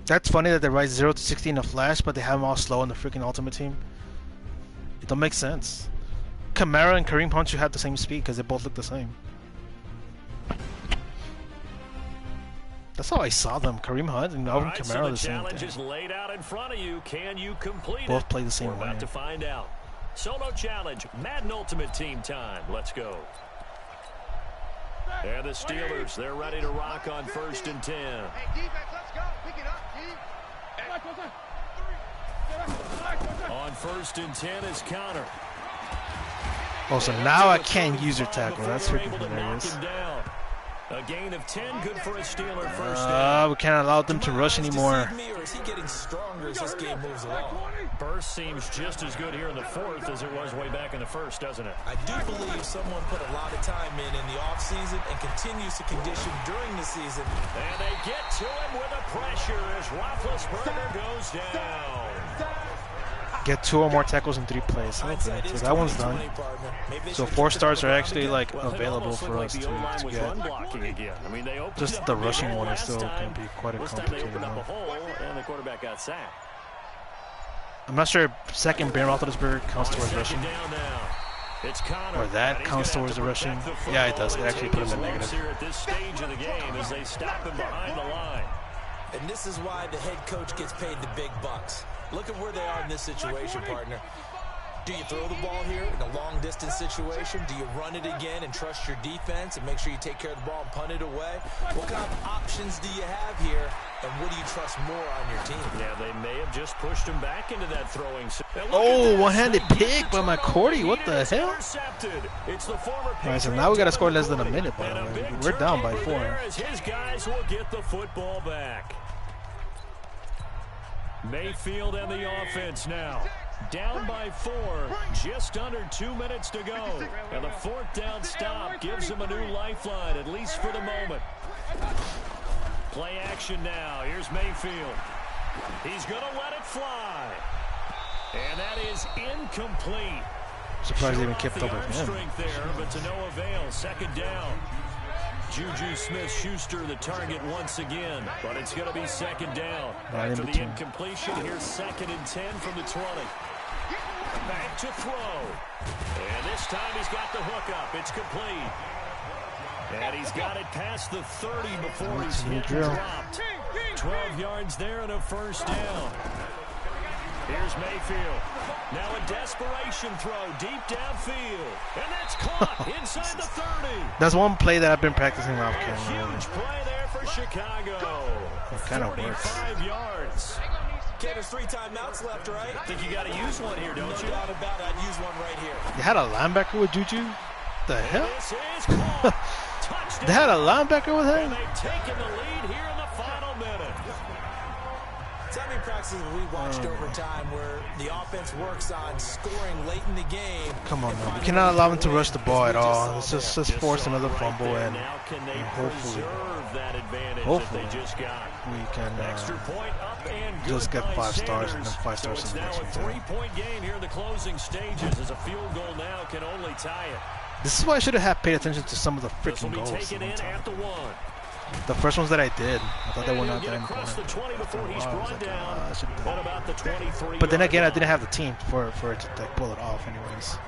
That's funny that they write 0 to 60 in a flash, but they have them all slow in the freaking Ultimate Team. It don't make sense. Kamara and Kareem Hunt should have the same speed because they both look the same. That's how I saw them. Kareem Hunt and Alvin Kamara the same thing. Is laid out in front of you. Can you complete both play the same way. We're about to find out. Solo challenge, Madden Ultimate Team time. Let's go. And the Steelers, they're ready to rock on 1st and 10. Hey, defense, let's go. Pick it up, On 1st and 10 is Connor. Oh, so now I can't use your tackle. That's freaking hilarious. A gain of 10, good for a Steeler first down. We can't allow them to rush anymore. Me, or is he getting stronger as this game moves along? Burst seems just as good here in the fourth as it was way back in the first, doesn't it? I do believe someone put a lot of time in the offseason and continues to condition during the season. And they get to him with the pressure as Roethlisberger goes down. Get 2 or more tackles in 3 plays. Okay, so that one's done. So 4 stars are actually like available for us to get. Just the rushing one is still going to be quite a complicated one. And the quarterback got sacked. I'm not sure if second Ben Roethlisberger counts towards rushing. Or that counts towards the rushing. Yeah, it does. It actually put him in negative. Here at this stage of the game as they stop him behind the line. And this is why the head coach gets paid the big bucks. Look at where they are in this situation, partner. Do you throw the ball here in a long-distance situation? Do you run it again and trust your defense and make sure you take care of the ball and punt it away? What kind of options do you have here, and what do you trust more on your team? Yeah, they may have just pushed him back into that throwing. Oh, one-handed pick by McCourty. What the hell? It's the former. All right, so now we got to score less than a minute, by the way. We're down by 4. His guys will get the football back. Mayfield and the offense now. Down by 4, just under 2 minutes to go. And the 4th down stop gives him a new lifeline, at least for the moment. Play action now. Here's Mayfield. He's going to let it fly. And that is incomplete. Surprised they even kept up with him. Strength there, but to no avail. 2nd down. Juju Smith-Schuster the target once again, but it's going to be 2nd down. After the incompletion, here's 2nd and 10 from the 20. Back to throw. And this time he's got the hook up. It's complete. And he's got it past the 30 before he's hit and dropped. 12 yards there and a 1st down. Here's Mayfield. Now a desperation throw deep downfield. And that's caught inside the 30. That's one play that I've been practicing off camera. Huge play there for Chicago. It kind of works. 45 yards. Okay, there's 3 timeouts left, right? I think you got to use one here, don't you? No doubt about it. I'd use one right here. You had a linebacker with Juju? The hell? This is caught. They had a linebacker with him? And they've taken the lead here in the final minute. How many practices have we watched over time where the offense works on scoring late in the game? Come on, man. We cannot allow them to rush the ball at all. Let's just force another fumble and hopefully we can just get 5 stars and then 5 stars in the next one. 3-point game here in the closing stages as a field goal now can only tie it. This is why I should have paid attention to some of the freaking goals. The first ones that I did, I thought they were not that important. But then again, I didn't have the team for it to like, pull it off anyways.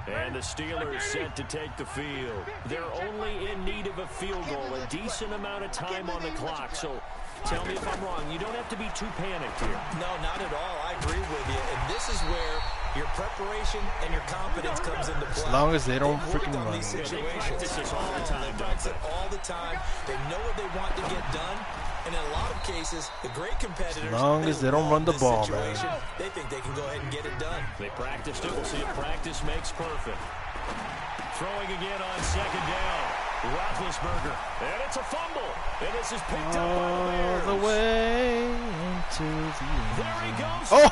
And the Steelers set to take the field. They're only in need of a field goal, a decent amount of time on the clock. So tell me if I'm wrong. You don't have to be too panicked here. No, not at all. I agree with you. And this is where your preparation and your confidence comes into play. As long as they don't freaking run. These situations. They practice this all the time. They practice it all the time. They know what they want to get done. And in a lot of cases, the great competitors, as long as they don't run the ball, man. They think they can go ahead and get it done. They practiced it. We'll see if practice makes perfect. Throwing again on 2nd down. Roethlisberger. And it's a fumble. And this is picked up by the way into the end. There he goes. Oh,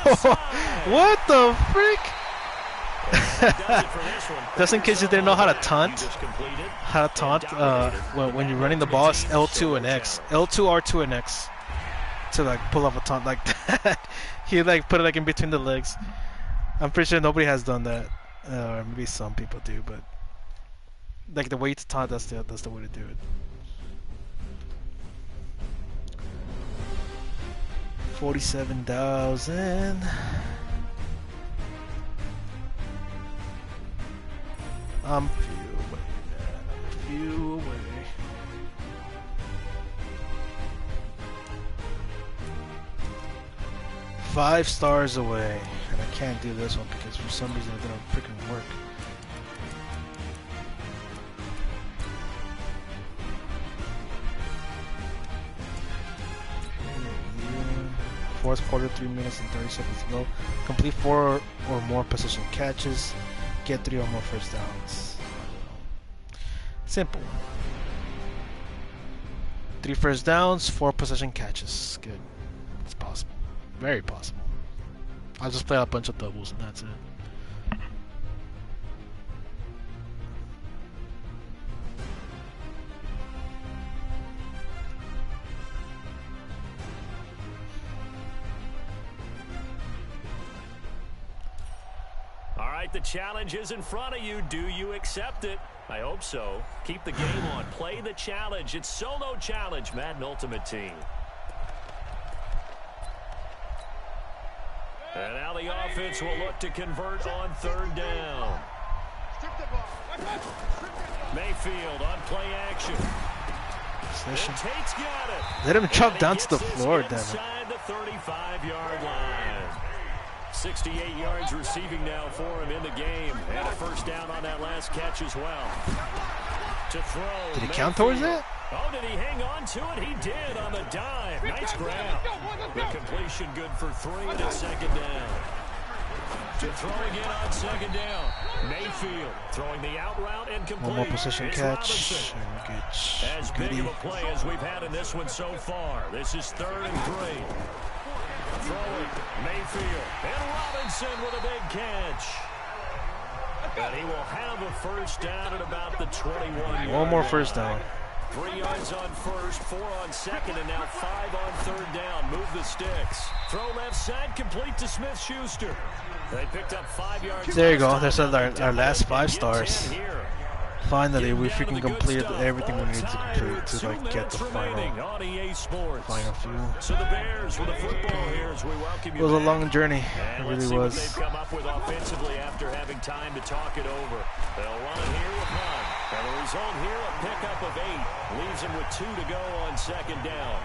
what the freak? Just in case you didn't know how to taunt. How to taunt when you're running the ball, it's L2 and X. L2, R2, and X. To like pull off a taunt like that. He like put it like in between the legs. I'm pretty sure nobody has done that. Or maybe some people do, but like the way to taunt, that's the way to do it. 47,000. I'm few away, man. I'm few away. Five stars away, and I can't do this one because for some reason it didn't freaking work. Fourth quarter, 3 minutes and 30 seconds to go. Complete 4 or more possession catches. Get 3 or more first downs. Simple. 3 first downs, 4 possession catches. Good. It's possible. Very possible. I'll just play a bunch of doubles and that's it. Alright, the challenge is in front of you. Do you accept it? I hope so. Keep the game on. Play the challenge. It's solo challenge, Madden Ultimate Team. And now the offense will look to convert on 3rd down. Mayfield on play action. Tate's got it. Let him chop down to the floor, damn it. Inside the 35-yard line. 68 yards receiving now for him in the game. And a first down on that last catch as well. To throw. Did he count towards that? Oh, did he hang on to it? He did on the dive. Nice grab. The completion good for 3 and it's 2nd down. To throw again on 2nd down. Mayfield throwing the out route and complete. One more possession It's catch. as big of a play as we've had in this one so far. This is 3rd and 3. Throwing Mayfield and Robinson with a big catch. And he will have a first down at about the 21. One more first down. 3 yards on 1st, 4 on 2nd, and now 5 on 3rd down. Move the sticks. Throw left side, complete to Smith-Schuster. They picked up 5 yards. There you go. There's our last 5 stars. Finally, we freaking completed everything we needed to complete to like get the final few. So the Bears with the football here as we welcome you. It was a long journey. It And really let's see what was. they've come up with offensively after having time to talk it over. They'll run it here with none. And the result here, a pickup of 8. Leaves them with 2 to go on 2nd down.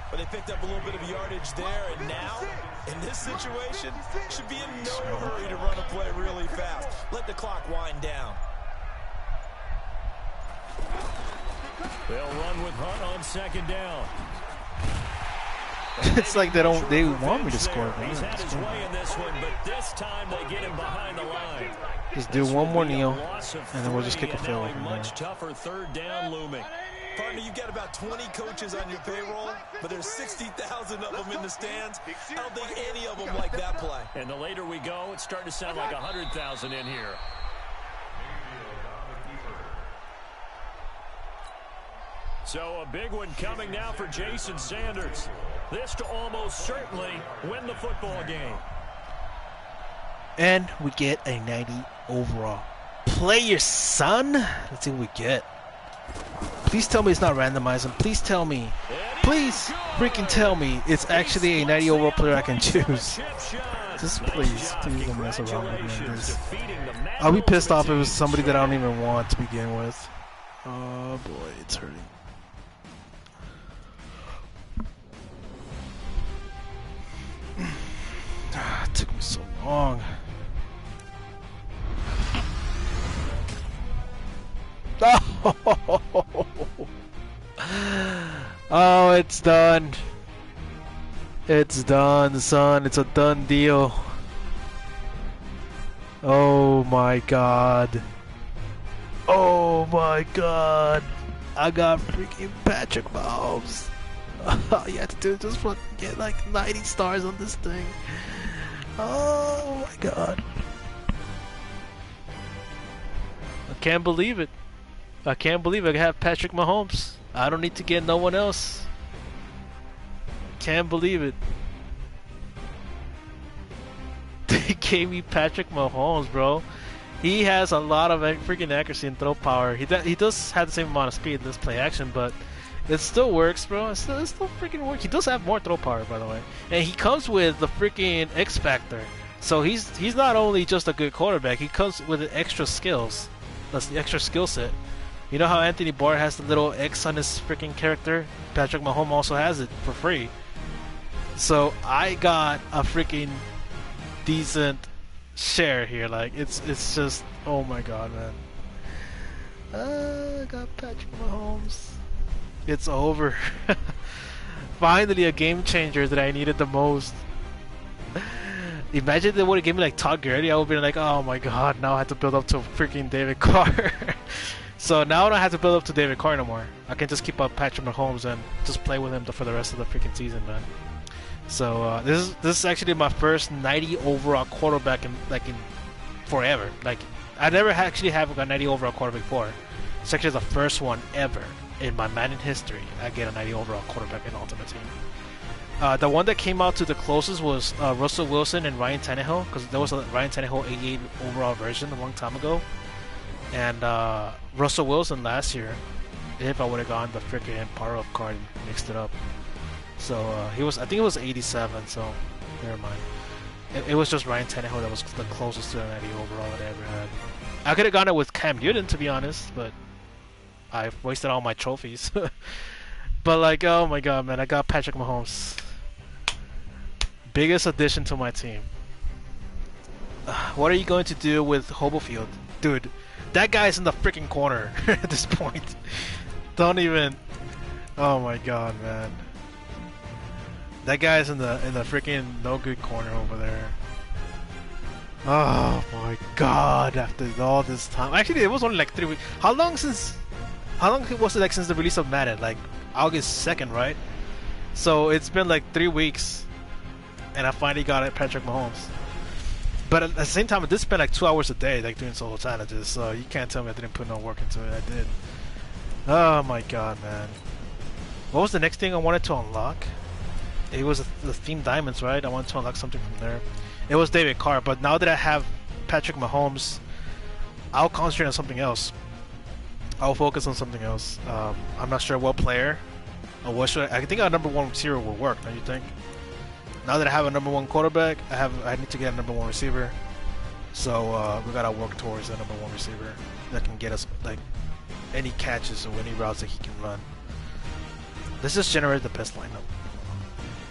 But they picked up a little bit of yardage there, and now, in this situation, should be in no hurry to run a play really fast. Let the clock wind down. They'll run with Hunt on 2nd down. It's like they want me to score. He's had his way in this one, but this time they get him behind the line. Just do one more kneel, and then we'll just kick a field goal A from much there. tougher 3rd down looming. Partner, you've got about 20 coaches on your payroll, but there's 60,000 of them in the stands. I don't think any of them like that play. And the later we go, it's starting to sound like 100,000 in here. So a big one coming now for Jason Sanders. This to almost certainly win the football game. And we get a 90 overall. Player, son. Let's see what we get. Please tell me it's not randomizing. Please tell me. Please freaking tell me it's actually a 90 overall player I can choose. Just please don't mess around with me on this. I'll be pissed off if it was somebody that I don't even want to begin with. Oh boy, it's hurting. It took me so long. Oh, it's done. It's done, son. It's a done deal. Oh my god. Oh my god. I got freaking Patrick Mahomes. All you have to do is just fucking get like 90 stars on this thing. Oh my god. I can't believe it. I can't believe I have Patrick Mahomes. I don't need to get no one else. Can't believe it. They gave me Patrick Mahomes, bro. He has a lot of freaking accuracy and throw power. He does have the same amount of speed in this play action, but it still works, bro. It still freaking works. He does have more throw power, by the way. And he comes with the freaking X factor. So he's not only just a good quarterback, he comes with extra skills. That's the extra skill set. You know how Anthony Barr has the little X on his freaking character? Patrick Mahomes also has it for free. So I got a freaking decent share here. Like it's just, oh my god, man. I got Patrick Mahomes. It's over. Finally a game changer that I needed the most. Imagine they would have given me like Todd Gurley. I would be like, oh my god, now I have to build up to freaking David Carr. So now I don't have to build up to David Carr no more. I can just keep up Patrick Mahomes and just play with him for the rest of the freaking season, man. So this is actually my first 90 overall quarterback in forever. Like I never actually have a 90 overall quarterback before. It's actually the first one ever in my Madden history. I get a 90 overall quarterback in Ultimate Team. The one that came out to the closest was Russell Wilson and Ryan Tannehill, because there was a Ryan Tannehill 88 overall version a long time ago. And Russell Wilson last year, if I would have gone the freaking power up card and mixed it up. So I think it was 87, so never mind. It was just Ryan Tannehill that was the closest to the 90 overall that I ever had. I could have gone it with Cam Newton, to be honest, but I wasted all my trophies. But like, oh my god, man, I got Patrick Mahomes. Biggest addition to my team. What are you going to do with Hobofield? Dude, that guy's in the freaking corner at this point. Don't even... Oh my god, man. That guy's in the freaking no good corner over there. Oh my god, after all this time. Actually, it was only like 3 weeks. How long was it like since the release of Madden? Like August 2nd, right? So it's been like 3 weeks. And I finally got it, Patrick Mahomes. But at the same time, I did spend like 2 hours a day like doing solo challenges, so you can't tell me I didn't put no work into it. I did. Oh my god, man. What was the next thing I wanted to unlock? It was the Theme Diamonds, right? I wanted to unlock something from there. It was David Carr, but now that I have Patrick Mahomes, I'll concentrate on something else. I'll focus on something else. I'm not sure what player or what should I think our number one receiver will work, don't you think? Now that I have a number one quarterback, I need to get a number one receiver. So we gotta work towards a number one receiver that can get us like any catches or any routes that he can run. Let's just generate the best lineup.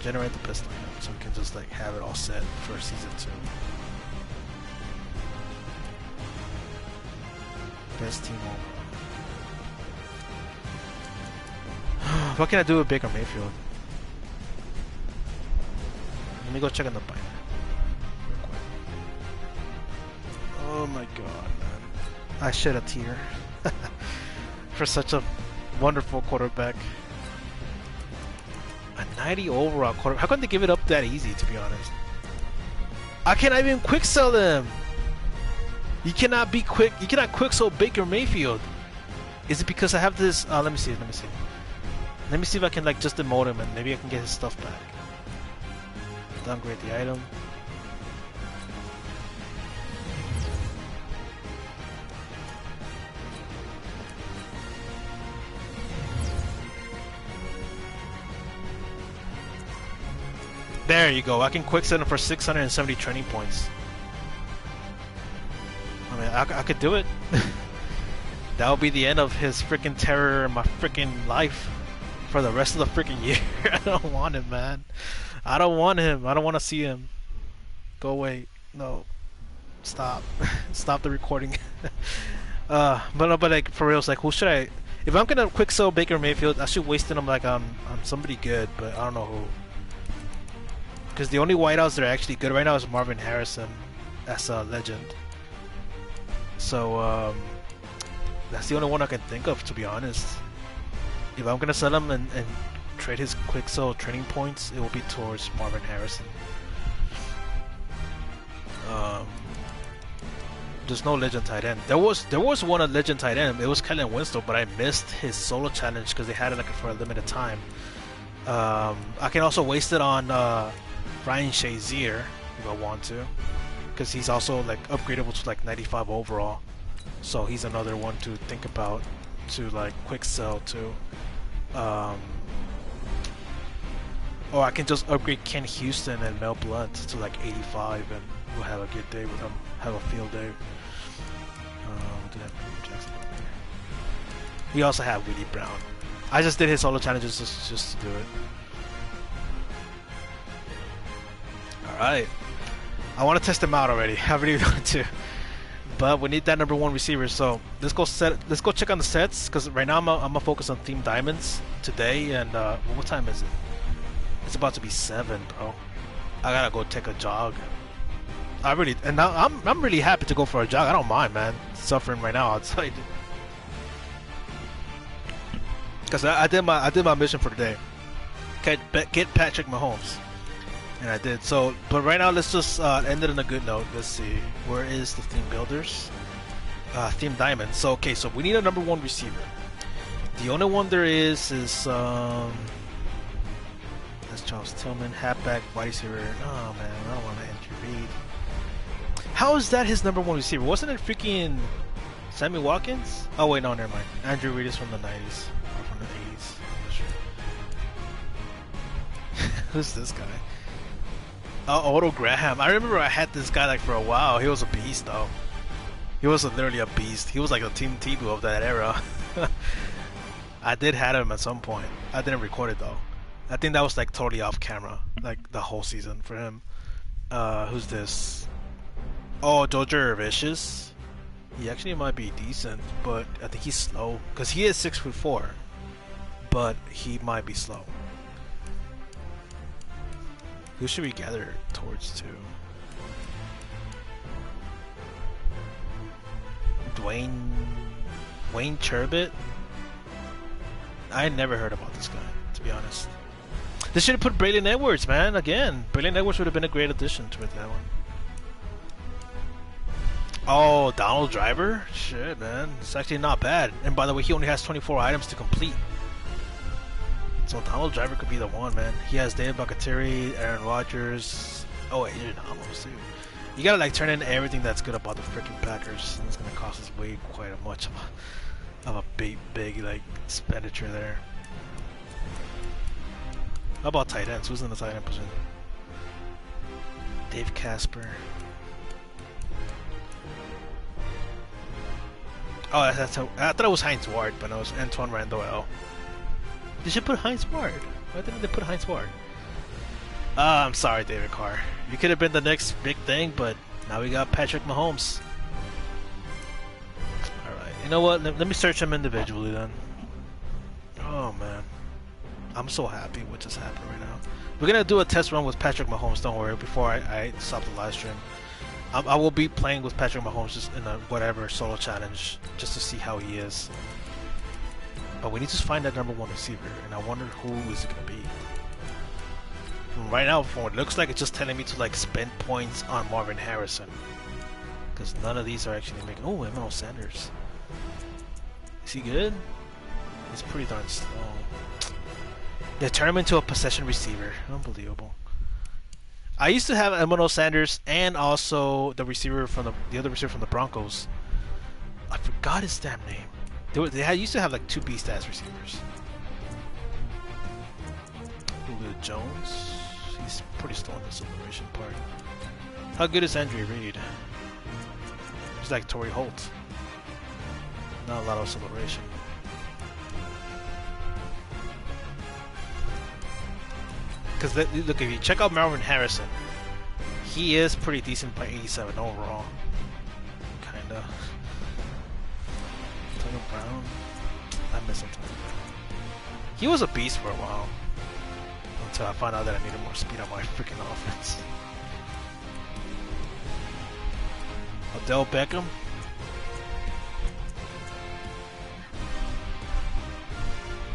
Generate the best lineup so we can just like have it all set for season 2. Best team overall. What can I do with Baker Mayfield? Let me go check on the binder real quick. Oh my god, man. I shed a tear for such a wonderful quarterback. A 90 overall quarterback. How come they give it up that easy, to be honest? I cannot even quick sell them. You cannot quick sell Baker Mayfield. Is it because I have this? Let me see. Let me see if I can like just demote him and maybe I can get his stuff back. Downgrade the item. There you go. I can quick send him for 670 training points. I mean, I could do it. That would be the end of his freaking terror in my freaking life for the rest of the freaking year. I don't want him, man. I don't want him. I don't want to see him. Go away. No. Stop. Stop the recording. But like for real, it's like who should I? If I'm gonna quick sell Baker Mayfield, I should waste him like on somebody good, but I don't know who. Because the only wideouts that are actually good right now is Marvin Harrison as a legend. So that's the only one I can think of, to be honest. If I'm gonna sell him and trade his quick sell training points, it will be towards Marvin Harrison. There's no legend tight end. There was one a legend tight end. It was Kellen Winslow, but I missed his solo challenge because they had it like for a limited time. I can also waste it on Ryan Shazier if I want to, because he's also like upgradable to like 95 overall. So he's another one to think about to like quick sell to. Or I can just upgrade Ken Houston and Mel Blount to like 85 and we'll have a good day with them. Have a field day. We also have Willie Brown. I just did his solo challenges just to do it. Alright. I want to test him out already. I really want to. But we need that number one receiver, so let's go check on the sets, because right now I'm gonna focus on Theme Diamonds today, and what time is it? It's about to be 7, bro. I gotta go take a jog. I really, and now I'm really happy to go for a jog. I don't mind, man. Suffering right now outside. Because I did my mission for today. Get Patrick Mahomes, and I did. So, but right now let's just end it on a good note. Let's see, where is the theme builders? Theme diamond. So okay, so we need a number 1 receiver. The only one there is that's Charles Tillman, halfback, wide receiver. Oh man, I don't want to Andrew Reid. How is that his number 1 receiver? Wasn't it freaking Sammy Watkins? Oh wait, no, never mind. Andrew Reid is from the 90s. From the 80s. Sure. Who's this guy? Otto Graham. I remember I had this guy like for a while. He was a beast though. He was literally a beast. He was like a Team Tebow of that era. I did have him at some point. I didn't record it though. I think that was like totally off camera, like the whole season for him. Who's this? Oh, Jojo Vicious. He actually might be decent, but I think he's slow because he is 6'4", but he might be slow. Who should we gather towards to? Wayne Turbot? I never heard about this guy, to be honest. They should have put Braylon Edwards, man. Again, Braylon Edwards would have been a great addition to that one. Oh, Donald Driver? Shit, man. It's actually not bad. And by the way, he only has 24 items to complete. So Donald Driver could be the one, man. He has David Buckateri, Aaron Rodgers. Oh, Adrian Amos, too. You gotta like turn in everything that's good about the freaking Packers. And it's gonna cost us way quite a much of a big like expenditure there. How about tight ends? Who's in the tight end position? Dave Casper. Oh, that's how, I thought it was Heinz Ward, but it was Antoine Randall. They should put Heinz Ward. Why didn't they put Heinz Ward? I'm sorry, David Carr. You could have been the next big thing, but now we got Patrick Mahomes. Alright, you know what? Let me search them individually then. Oh, man. I'm so happy what just happened right now. We're going to do a test run with Patrick Mahomes, don't worry, before I stop the live stream. I will be playing with Patrick Mahomes just in a whatever solo challenge, just to see how he is. But we need to find that number 1 receiver, and I wonder who is it going to be. Right now, from what it looks like, it's just telling me to like spend points on Marvin Harrison, because none of these are actually making. Oh, Emmanuel Sanders. Is he good? He's pretty darn slow. They turn him into a possession receiver. Unbelievable. I used to have Emmanuel Sanders and also the receiver from the other receiver from the Broncos. I forgot his damn name. They used to have like 2 beast-ass receivers. Julio Jones. He's pretty slow in the celebration part. How good is Andrew Reid? He's like Torrey Holt. Not a lot of celebration. Because look, if you check out Marvin Harrison, he is pretty decent by 87 overall. Kinda. Antonio Brown. I miss Antonio Brown. He was a beast for a while. Until I found out that I needed more speed on my freaking offense. Odell Beckham.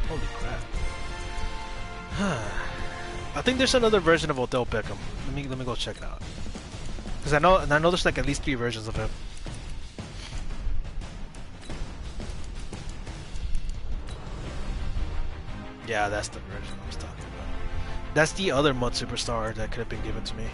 Holy crap. I think there's another version of Odell Beckham. Let me go check it out. Because I know there's like at least 3 versions of him. Yeah, that's the version I was talking about. That's the other MUT superstar that could have been given to me.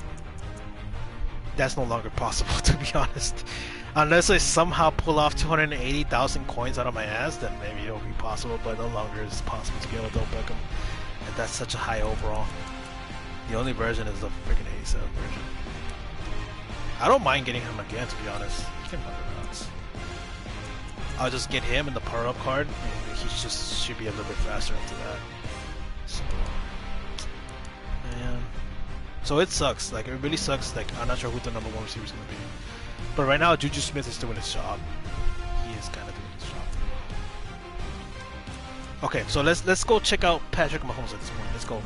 That's no longer possible, to be honest. Unless I somehow pull off 280,000 coins out of my ass, then maybe it'll be possible, but no longer is it possible to get Odell Beckham. And that's such a high overall. The only version is the freaking 87 version. I don't mind getting him again, to be honest. He can run the routes. I'll just get him in the power-up card, and he just should be a little bit faster after that. So, man. So it sucks. Like, it really sucks. Like, I'm not sure who the number 1 receiver is going to be. But right now, Juju Smith is doing his job. He is kind of doing his job. Okay, so let's go check out Patrick Mahomes at this point. Let's go.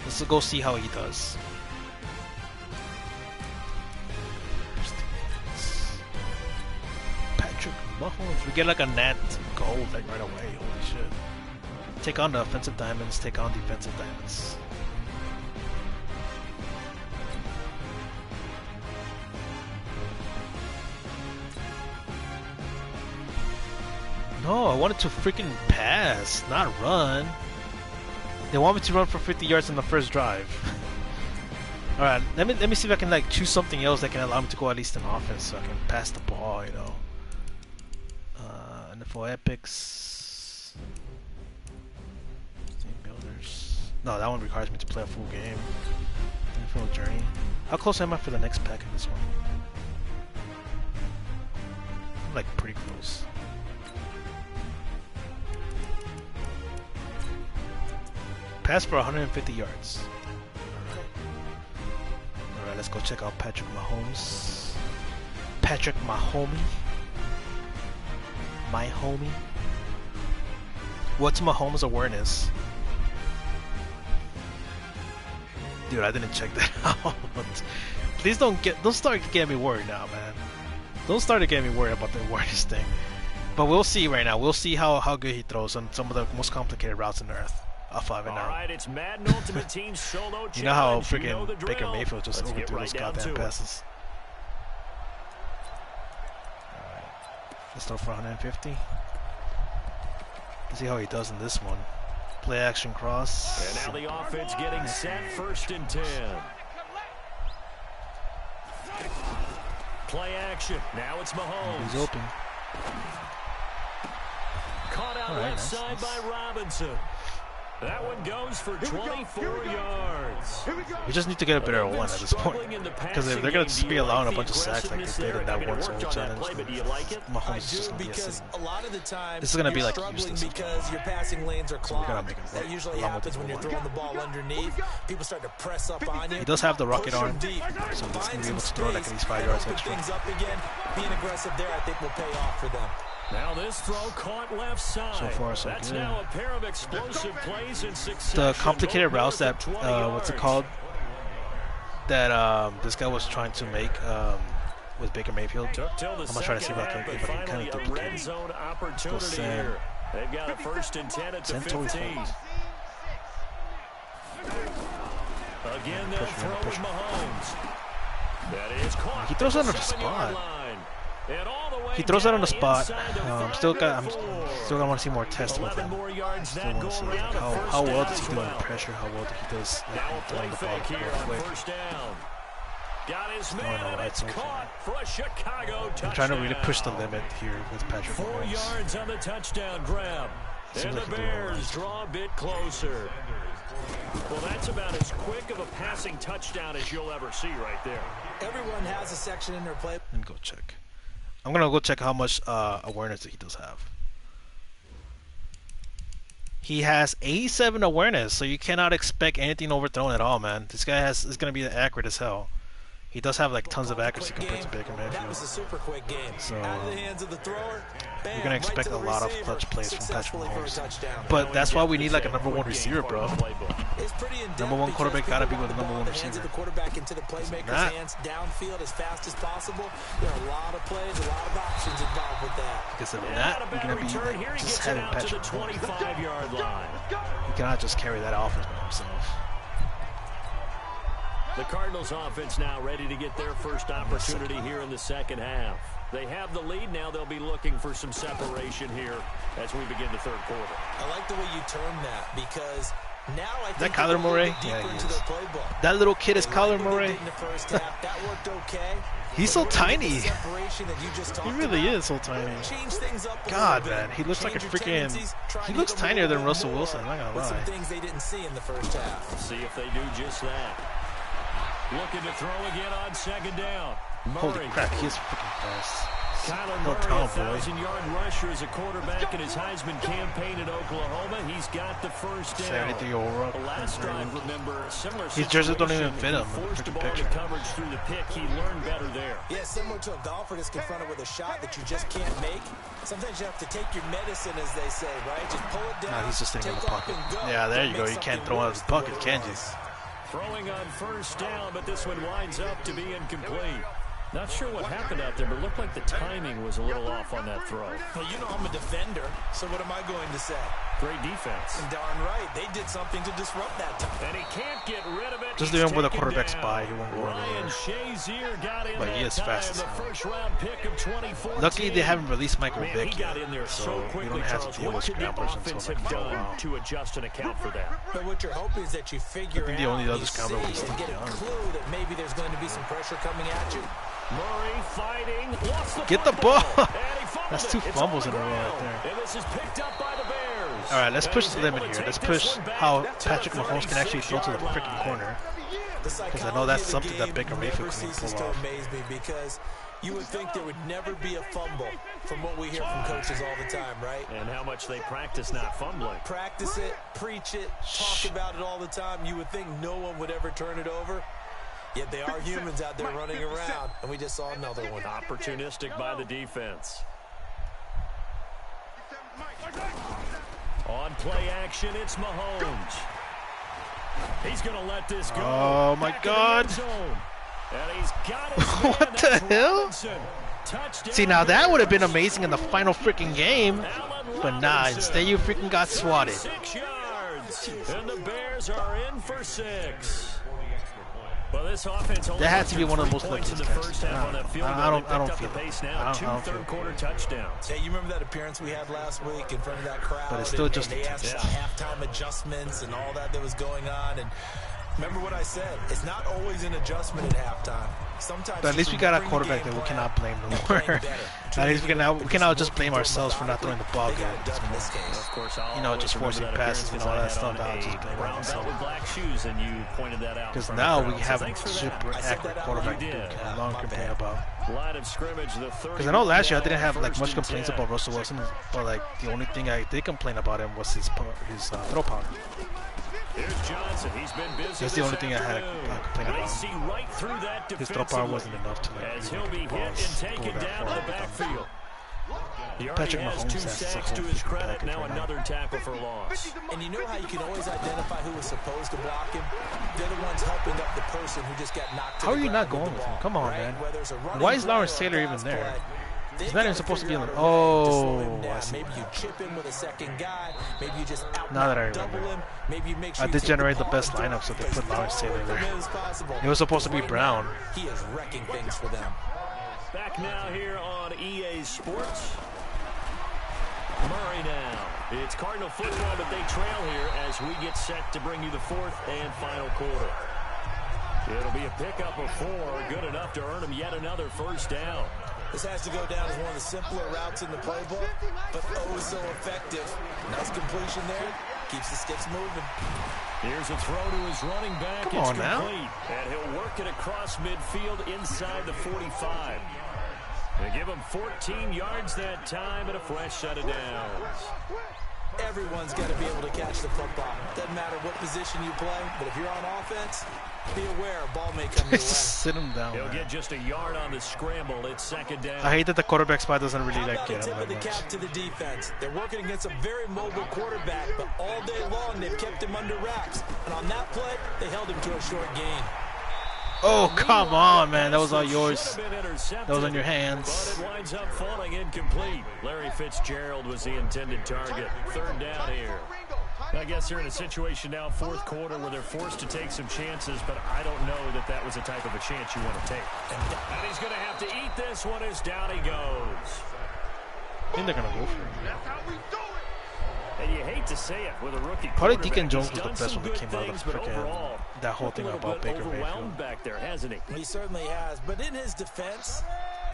Let's go see how he does. Mahomes, we get like a net gold like right away. Holy shit. Take on the offensive diamonds, take on defensive diamonds. No, I wanted to freaking pass, not run. They want me to run for 50 yards on the first drive. Alright, let me see if I can like choose something else that can allow me to go at least in offense so I can pass the ball, you know. NFL Epics. Team Builders. No, that one requires me to play a full game. NFL Journey. How close am I for the next pack in this one? I'm like pretty close. Pass for 150 yards. Alright, let's go check out Patrick Mahomes. Patrick Mahomey. My homie. What's Mahomes' awareness? Dude, I didn't check that out. Please don't start getting me worried now, man. Don't start getting me worried about the awareness thing. But we'll see right now. We'll see how good he throws on some of the most complicated routes on earth. All right, it's Madden Ultimate Team solo. You know how freaking Baker Mayfield just overthrew those goddamn passes. Alright, let's throw for 150. Let's see how he does in this one. Play action cross. And now the offense getting set, 1st and 10. Play action. Now it's Mahomes. He's open. Caught out left side by Robinson. That one goes for 24 yards. We just need to get a better one at this point. Because if they're going to just be allowing a bunch of sacks like they did in that one solo challenge, Mahomes is just going to be a this is going to be like useless. Because your passing lanes are clogged. That usually happens when you're throwing the ball underneath. People start to press up on you. He does have the rocket arm, so he's going to be able to throw like at least 5 yards extra. Being aggressive there, I think, will pay off for them. Now this throw caught left side. So far, so That's good. Now a pair of explosive plays in succession. The complicated routes that what's it called? That this guy was trying to make with Baker Mayfield. I'm gonna try to see if I can kind of duplicate it. Go send. They've got a 1st and 10 at the 15. Again, they'll throw with Mahomes. That is caught. He throws it on the spot. He throws that on the spot. I'm still gonna want to see more tests with him. Still want to see like, how well does he do under pressure? How well he does like, throwing the ball quick. I'm trying to really push the limit here with Patrick Mahomes. 4 yards on the touchdown grab. And the Bears draw a bit closer. Well, that's about as quick of a passing touchdown as you'll ever see right there. Everyone has a section in their play. Let me go check. I'm gonna go check how much awareness that he does have. He has 87 awareness, so you cannot expect anything overthrown at all, man. This guy is gonna be accurate as hell. He does have like tons of accuracy compared to Baker Mayfield. That was a super quick game. So out of the hands of the thrower, you're gonna expect a lot of clutch plays from Patrick Mahomes. But that's why we need like a #1 receiver, bro. #1 quarterback gotta be with a #1 receiver. The quarterback into the playmaker's hands downfield as fast as possible. There are a lot of plays, a lot of options involved with that. Because of that, we're gonna be like, just having Patrick Mahomes. 25-yard line. He cannot just carry that offense by himself. The Cardinals offense now ready to get their first opportunity here in the second half. They have the lead now. They'll be looking for some separation here as we begin the third quarter. I like the way you term that because now I think that Kyler Murray? Yeah, he is. That little kid is Kyler Murray. That worked okay. He's so tiny. He really is so tiny. God, man, he looks like a freaking. He looks tinier than Russell Wilson. I'm not gonna lie. Some things they didn't see in the first half. Let's see if they do just that. Looking to throw again on 2nd down. Holy crap, he is freaking fast. Kyler Murray, a 1,000-yard rusher as a quarterback in his Heisman campaign at Oklahoma. He's got the first down. 73 overall. Last drive, remember, similar his jersey don't even fit him. Forced the ball to coverage through the pick. He learned better there. Yeah, similar to a golfer that's confronted with a shot that you just can't make. Sometimes you have to take your medicine, as they say, right? Just pull it down. No, he's just sitting in the pocket. Yeah, there you go. You can't throw out of his pocket, can you? Throwing on 1st down, but this one winds up to be incomplete. Not sure what happened out there, but it looked like the timing was a little off on that throw. Well, you know I'm a defender, so what am I going to say? Great defense. Darn right. They did something to disrupt that time. And he can't get rid of it. Just leave him with a quarterback spy. He won't go Ryan anywhere. Shazier got in But he is fast as the hell. first round pick of 2014. Luckily, they haven't released Michael Man, Vick he got yet, in there so quickly, you don't have Charles. to deal with What could the scramblers offense until have like done to adjust and account for that? But what you're hoping is that you figure I think the out, only other you scrambler see, was and get a Young. clue that maybe there's going to be some pressure coming at you. Murray fighting, lost the Get the football. ball. And he fumbled That's it. 2 It's fumbles on in a the row right ground. there. And this is picked up by the Bears. All right, let's And push he's the limit able to here. Let's take this push one back how to the Patrick Mahomes can actually throw to the 36-yard freaking line. corner. The Because I know that's psychology something of the that game Baker Mayfield never couldn't ceases pull to off. amaze me, because you would think there would never be a fumble from what we hear from coaches all the time, right? And how much they practice not fumbling. Practice it, preach it, talk about it all the time. You would think no one would ever turn it over. Yet they are humans out there running around, and we just saw another one. Opportunistic by the defense. On play action, it's Mahomes. He's going to let this go. Oh, my Back in the God. end zone. And he's got his man. What the That's hell? Robinson. Touchdown. See, now that would have been amazing in the final freaking game. Allen But nah, Robinson. instead you freaking got swatted. 6 yards. And the Bears are in for 6. Well, this offense only That had to be one of the got most 3 points in the luckiest first catches. half on that field goal. I don't They picked up feel the it. pace I now. don't 2 feel it. third-quarter touchdowns. Hey, you remember that appearance we had last week in front of that crowd? But it's still just and a they asked team. about halftime adjustments and all that was going on. And remember what I said? It's not always an adjustment at halftime. Sometimes But at least we got a bring the quarterback game that we plan cannot blame no and playing more. better. At least we cannot just blame ourselves for not throwing the ball They good. got it done in this case. Of course, I'll You know, always just remember forcing that passes and appearance all that I had stuff. on I'll a just blame brown myself. belt with black shoes, and you pointed that out. Because in front now of the we crowd. have So a thanks for that. super I said accurate that quarterback you who did. can no longer complain about. Line of scrimmage, the 30. Because I know last year I didn't have like much complaints about Russell Wilson, but like the only thing I did complain about him was his throw power. Here's Johnson. He's been busy. That's the only thing I had afternoon. complaint about. Racing right through that His throw power defensively. wasn't enough to like As even he'll be get the hit balls and go taken that down to far. the backfield. He already Patrick has Mahomes 2 has the sacks whole to his freaking credit. package Now right now. another tackle for loss. And you know how you can always identify who was supposed to block him? They're the ones helping up the person who just got knocked to How the are you ground not going the with him? ball, Come on, right? man. Whether it's a running Why is play Lawrence or a Taylor even pass there? play, they've He's not even gotta supposed to be figure on the. out a way to slow him Oh, I down. see. Maybe you chip him with a second guy. Maybe you just Now that I double remember. him. Maybe you make sure I you did take generate the ball best and throw lineup, so they as put Lawrence far Taylor away from there. him as possible. It was supposed to be Right Brown. now, he is wrecking things for them. Back now here on EA Sports. Murray now. It's Cardinal football, but they trail here as we get set to bring you the 4th and final quarter. It'll be a pickup of 4, good enough to earn him yet another first down. This has to go down as one of the simpler routes in the playbook, but oh so effective. Nice completion there. Keeps the sticks moving. Here's a throw to his running back. Come It's on now. complete. And he'll work it across midfield inside the 45. They give him 14 yards that time and a fresh set of downs. Everyone's got to be able to catch the football. Doesn't matter what position you play, but if you're on offense, be aware a ball may come your way. Sit him down. He'll Man. get just a yard on the scramble. It's 2nd down. I hate that the quarterback spot doesn't really How like about get the him tip of that the much. cap to the defense? They're working against a very mobile quarterback, but all day long they've kept him under wraps. And on that play, they held him to a short gain. Oh, come on, man. That was all yours. Should have been intercepted, That was on your but hands. it winds up falling incomplete. Larry Fitzgerald was the intended target. 3rd down here. I guess they're in a situation now, 4th quarter, where they're forced to take some chances, but I don't know that that was the type of a chance you want to take. And he's going to have to eat this one as down he goes. I think they're going to go for it. That's how we do it. And you hate to say it with a rookie Probably quarterback. Deacon Jones He's was the done best some one that good came out of things, the but freaking overall, that whole thing a little about bit Baker overwhelmed Mayfield. back there, hasn't he? He certainly has, but in his defense,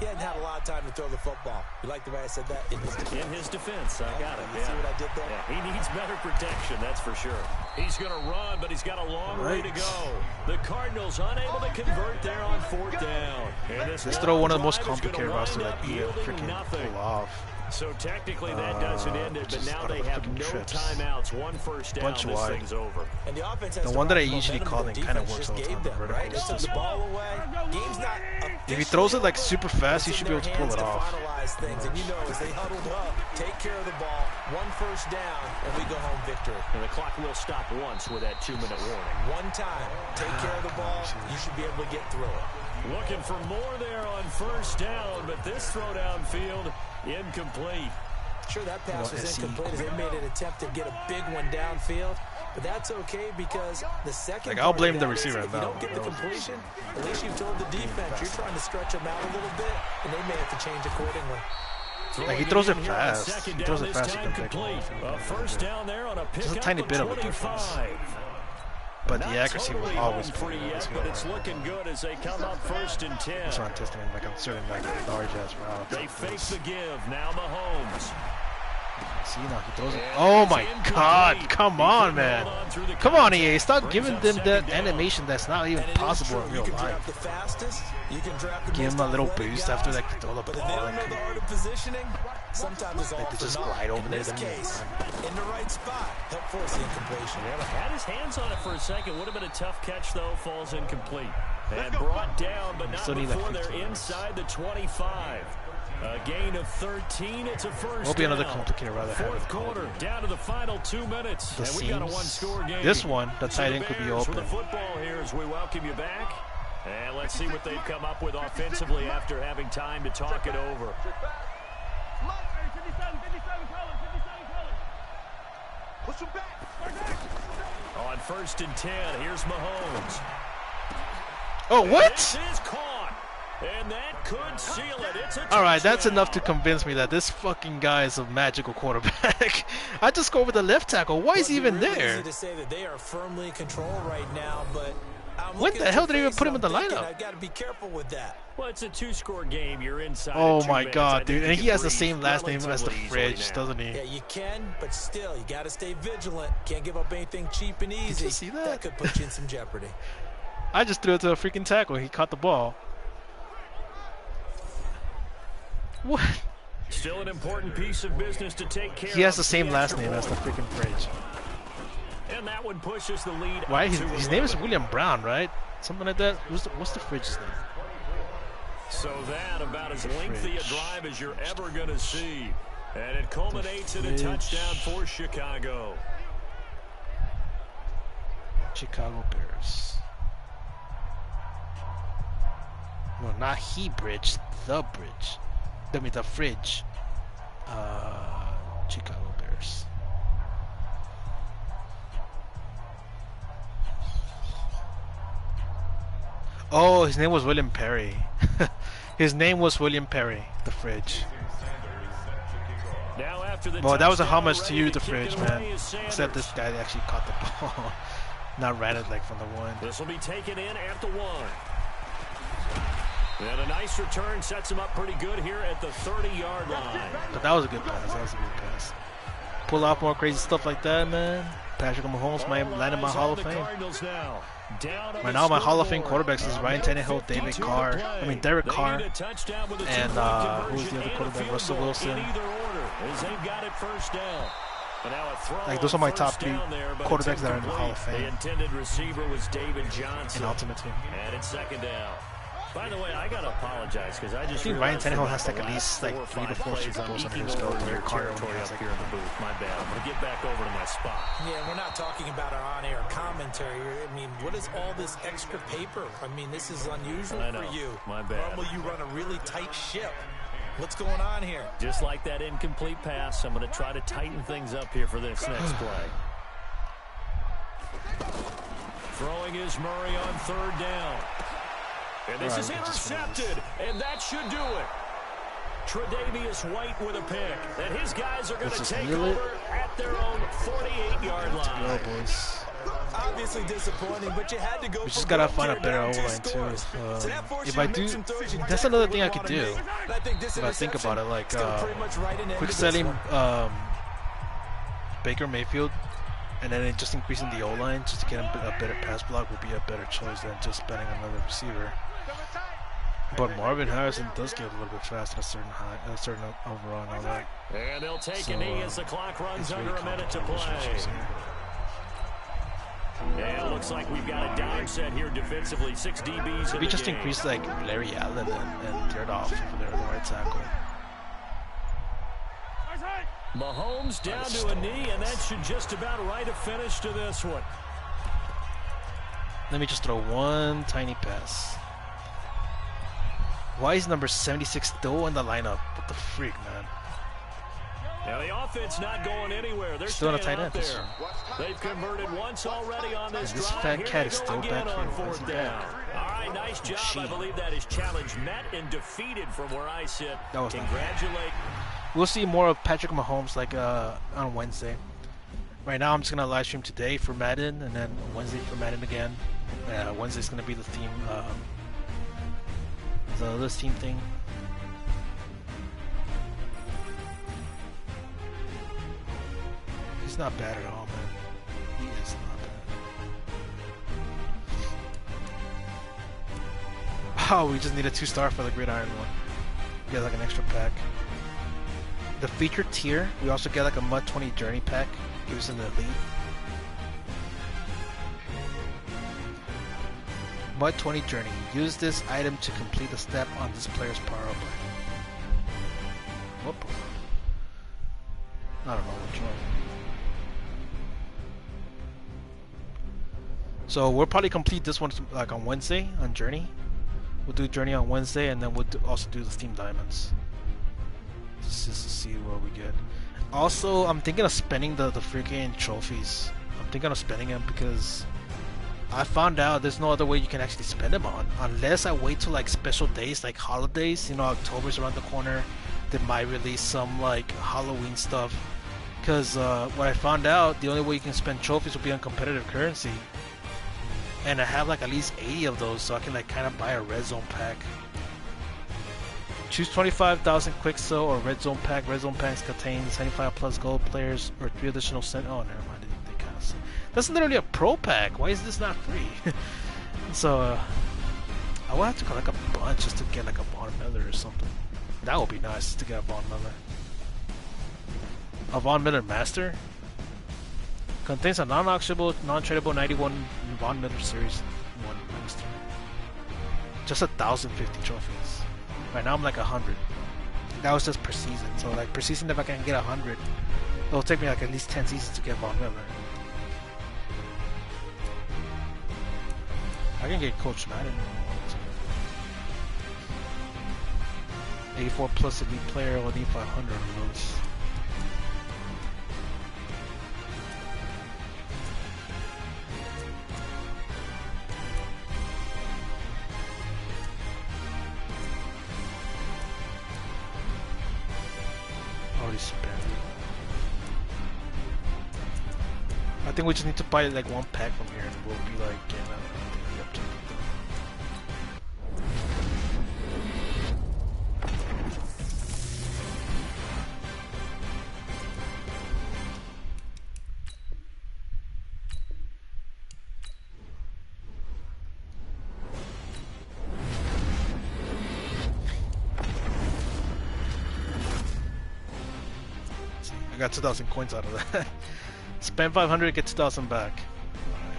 he hadn't had a lot of time to throw the football. You like the way I said that? In his defense. In his defense, I got it. You see what I did there? Yeah, he needs better protection, that's for sure. He's going to run, but he's got a long way to go. The Cardinals unable to convert there on 4th down. And Let's throw one of the most drive is gonna complicated wind routes to up like even yielding freaking nothing. pull off. So technically that doesn't end it, but now they have no timeouts. One first down, Bunch this wide. thing's over. And the offense has The one that I rise usually momentum, call the and kind of defense works all the just time. gave The them, vertical right? They is took this the one. ball away. Game's not If he throws it like super fast, he it's should in be able to their pull hands it off. Finalize things, and you know, as they huddled up, take care of the ball, one first down, and we go home victory. And the clock will stop once with that 2-minute warning. One time, take care of the ball, you should be able to get through it. Looking for more there on first down, but this throw downfield, incomplete. Sure, that pass was incomplete as they made an attempt to get a big one downfield, but that's okay because the second I'll blame the part of that receiver is on if you that don't one. get the completion, at least you've told the defense you're trying to stretch them out a little bit, and they may have to change accordingly. Like he throws it fast. He throws it fast. A first down there on a pickup. Just a tiny bit of a difference. But the accuracy will always be free yet, but it's looking good as they come up 1st and 10. That's what I'm testing, like I'm certain like large ass routes. They fake the give. Now Mahomes. See, now he throws it. Oh my God! Come on, man! Come on, EA! Stop giving them that animation that's not even possible in real life. Give him a little boost after like they throw the ball. Like they just glide over there. In the right spot, help force the incompletion. Yeah, had his hands on it for a second. Would have been a tough catch though. Falls incomplete and brought down, but not before they're inside the 25. A gain of 13. It's a first. Will be another complicated rather. Fourth quarter, down to the final 2 minutes. The and we got a one-score game. This one, the tight end could be open. For the football here as we welcome you back. And let's see what they've come up with offensively after having time to talk it over. On 1st and 10, here's Mahomes. Oh, what? This is caught. And that could seal it. It's a all right, that's touchdown. enough to convince me that this fucking guy is a magical quarterback. I just go over the left tackle. Why is he even there? Easy to say that they are firmly in control right now, but when the hell did they even put him in the lineup? I've got to be careful with that. Well, it's a 2-score game. You're inside. Oh my God, dude! And he has the same last name as the fridge, doesn't he? Yeah, you can, but still, you got to stay vigilant. Can't give up anything cheap and easy. Did you see that? That could put you in some jeopardy. I just threw it to a freaking tackle. He caught the ball. What? Still an important piece of business to take care of. He has the same last name as the freaking fridge. And that one pushes the lead. Why? His name is William Brown, right? Something like that. What's the fridge's name? So that about as lengthy a drive as you're ever going to see. And it culminates in a touchdown for Chicago. Chicago Bears. No, not he bridge, the bridge. I mean the fridge. Chicago Bears. Oh, his name was William Perry. His name was William Perry, the fridge. Now after the well, that was a homage to you, the fridge, man. Except this guy actually caught the ball. Not ran it like from the one. This will be taken in at the 1. And a nice return sets him up pretty good here at the 30-yard line. But that was a good pass. That was a good pass. Pull off more crazy stuff like that, man. Patrick Mahomes might land in my Hall of Fame. Right now, my Hall of Fame quarterbacks is Ryan Tannehill, Derek Carr, and who's the other quarterback? Russell Wilson. Like those are my top 3 quarterbacks that are in the Hall of Fame. The intended receiver was David Johnson. In Ultimate Team. And it's 2nd down. By the way, I gotta apologize because I just think Ryan Tannehill has like at least like 3 to 4 Super Bowls under his belt. Derek Carr has like here in the booth. My bad. I'm gonna get back over to my spot. Yeah, we're not talking about our on-air commentary. I mean, what is all this extra paper? I mean, this is unusual for you. My bad. Normally, you run a really tight ship. What's going on here? Just like that incomplete pass, I'm gonna try to tighten things up here for this next play. Throwing is Murray on 3rd down. And this is intercepted, and that should do it. Tre'Davious White with a pick. And his guys are going to take over at their own 48-yard line. Boys. Obviously disappointing, but you had to go. We just gotta find a better O-line too. If I do, that's another thing I could do. If I think about it, like quick selling Baker Mayfield, and then just increasing the O-line just to get a better pass block would be a better choice than just spending another receiver. But Marvin Harrison does get a little bit fast at a certain overall and all that. And they'll take a knee as the clock runs under a minute to play. Yeah, it looks like we've got a dime set here defensively. 6 DBs. We just increased like Larry Allen and Dirdolph over there, the right tackle. Mahomes down to a knee, and that should just about write a finish to this one. Let me just throw one tiny pass. Why is number 76 still in the lineup? What the freak, man? Now the offense not going anywhere. They're still on a staying tight out end. there. They've converted once already on this This drive. fat Here cat they is go still again back on here. fourth down. All right, nice job. I believe that is challenge met and defeated from where I sit. That was Congratulate. We'll see more of Patrick Mahomes like on Wednesday. Right now, I'm just gonna live stream today for Madden, and then Wednesday for Madden again. Wednesday's gonna be the theme, this team thing. He's not bad at all, man. He is not bad. Oh, we just need a 2-star for the Gridiron one. Get like an extra pack. The featured tier, we also get like a MUT 20 Journey pack. Gives us an elite. MUT 20 Journey. Use this item to complete a step on this player's power up. Whoop. I don't know which one. So we'll probably complete this one like on Wednesday on Journey. We'll do Journey on Wednesday, and then we'll also do the Steam Diamonds. Just to see what we get. Also, I'm thinking of spending the freaking trophies. I'm thinking of spending them because I found out there's no other way you can actually spend them on. Unless I wait till like special days, like holidays. You know, October's around the corner. They might release some like Halloween stuff. Because what I found out, the only way you can spend trophies will be on competitive currency. And I have like at least 80 of those, so I can like kind of buy a red zone pack. Choose 25,000 quick sell or red zone pack. Red zone packs contain 75 plus gold players or 3 additional cent. Oh, never mind. They kind of. That's literally a pro pack. Why is this not free? So I will have to collect a bunch just to get like a Von Miller or something. That would be nice to get a Von Miller. A Von Miller Master contains a non-auctionable, non-tradable 91 Von Miller Series 1 Master. Just 1,050 trophies. Right now I'm like 100. That was just per season. So like per season, if I can get 100, it'll take me like at least 10 seasons to get Von Miller. I can get Coach Madden. 84 plus elite player. I'll need 500 of those. Already spent. I think we just need to buy like one pack from here, and we'll be like getting up to it. I got 2,000 coins out of that. Spend 500, get 2,000 back. Alright.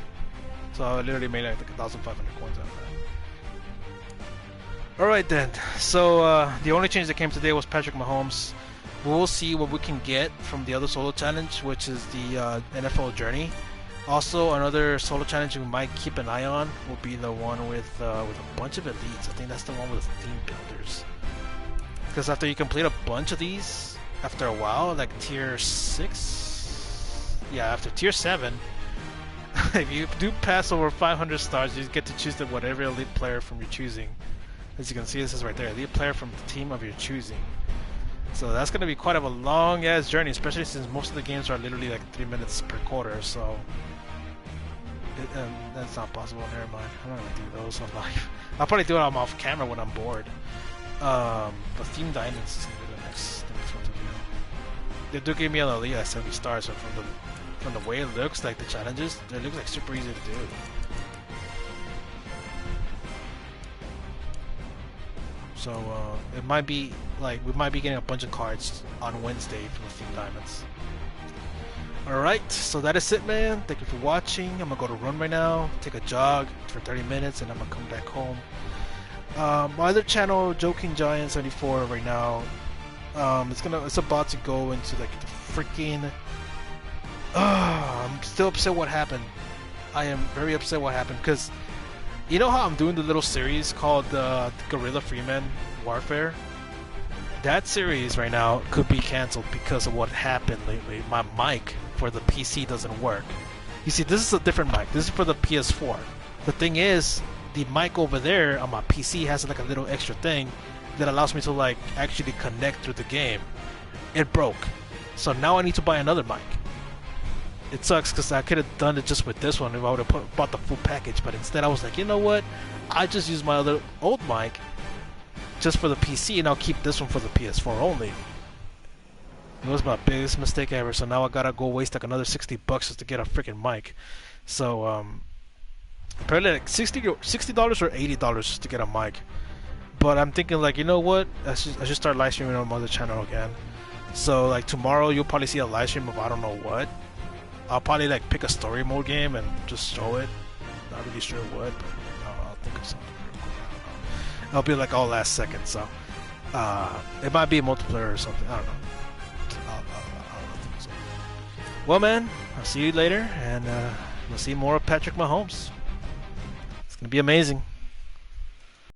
So I literally made like 1,500 coins out of that. Alright then. So the only change that came today was Patrick Mahomes. We'll see what we can get from the other solo challenge, which is the NFL Journey. Also, another solo challenge we might keep an eye on will be the one with a bunch of elites. I think that's the one with the theme builders. Because after you complete a bunch of these, after a while, like tier 6, yeah, after tier 7, if you do pass over 500 stars, you get to choose whatever elite player from your choosing. As you can see, this is right there, elite player from the team of your choosing. So that's going to be quite of a long ass journey, especially since most of the games are literally like 3 minutes per quarter. So that's not possible. Never mind. I'm not gonna do those on live. I'll probably do it on off camera when I'm bored. But Team Diamonds is gonna be the next one to do. They do give me an elite at 70 stars, so from the way it looks, like the challenges, it looks like super easy to do. So it might be like we might be getting a bunch of cards on Wednesday from the Team Diamonds. Alright, so that is it, man. Thank you for watching. I'm gonna go to run right now, take a jog for 30 minutes, and I'm gonna come back home. My other channel, Joking Giant 74, right now, it's about to go into like the freaking. I'm still upset what happened. I am very upset what happened because you know how I'm doing the little series called Guerrilla Freeman Warfare. That series right now could be canceled because of what happened lately. My mic for the PC doesn't work. You see, this is a different mic. This is for the PS4. The thing is, the mic over there on my PC has like a little extra thing that allows me to like actually connect through the game. It broke, so now I need to buy another mic. It sucks because I could have done it just with this one if I would have bought the full package, but instead I was like, you know what? I just use my other old mic just for the PC, and I'll keep this one for the PS4 only. It was my biggest mistake ever, so now I gotta go waste like another $60 just to get a freaking mic. So apparently like $60 or $80 just to get a mic. But I'm thinking like, you know what? I should start live streaming on my other channel again. So like tomorrow you'll probably see a live stream of I don't know what. I'll probably like pick a story mode game and just show it. Not really sure what, but I'll think of something real quick. I don't know. It'll be like all last second, so it might be multiplayer or something. I don't know. I'll think of something. Well, man, I'll see you later, and we'll see more of Patrick Mahomes. It's gonna be amazing.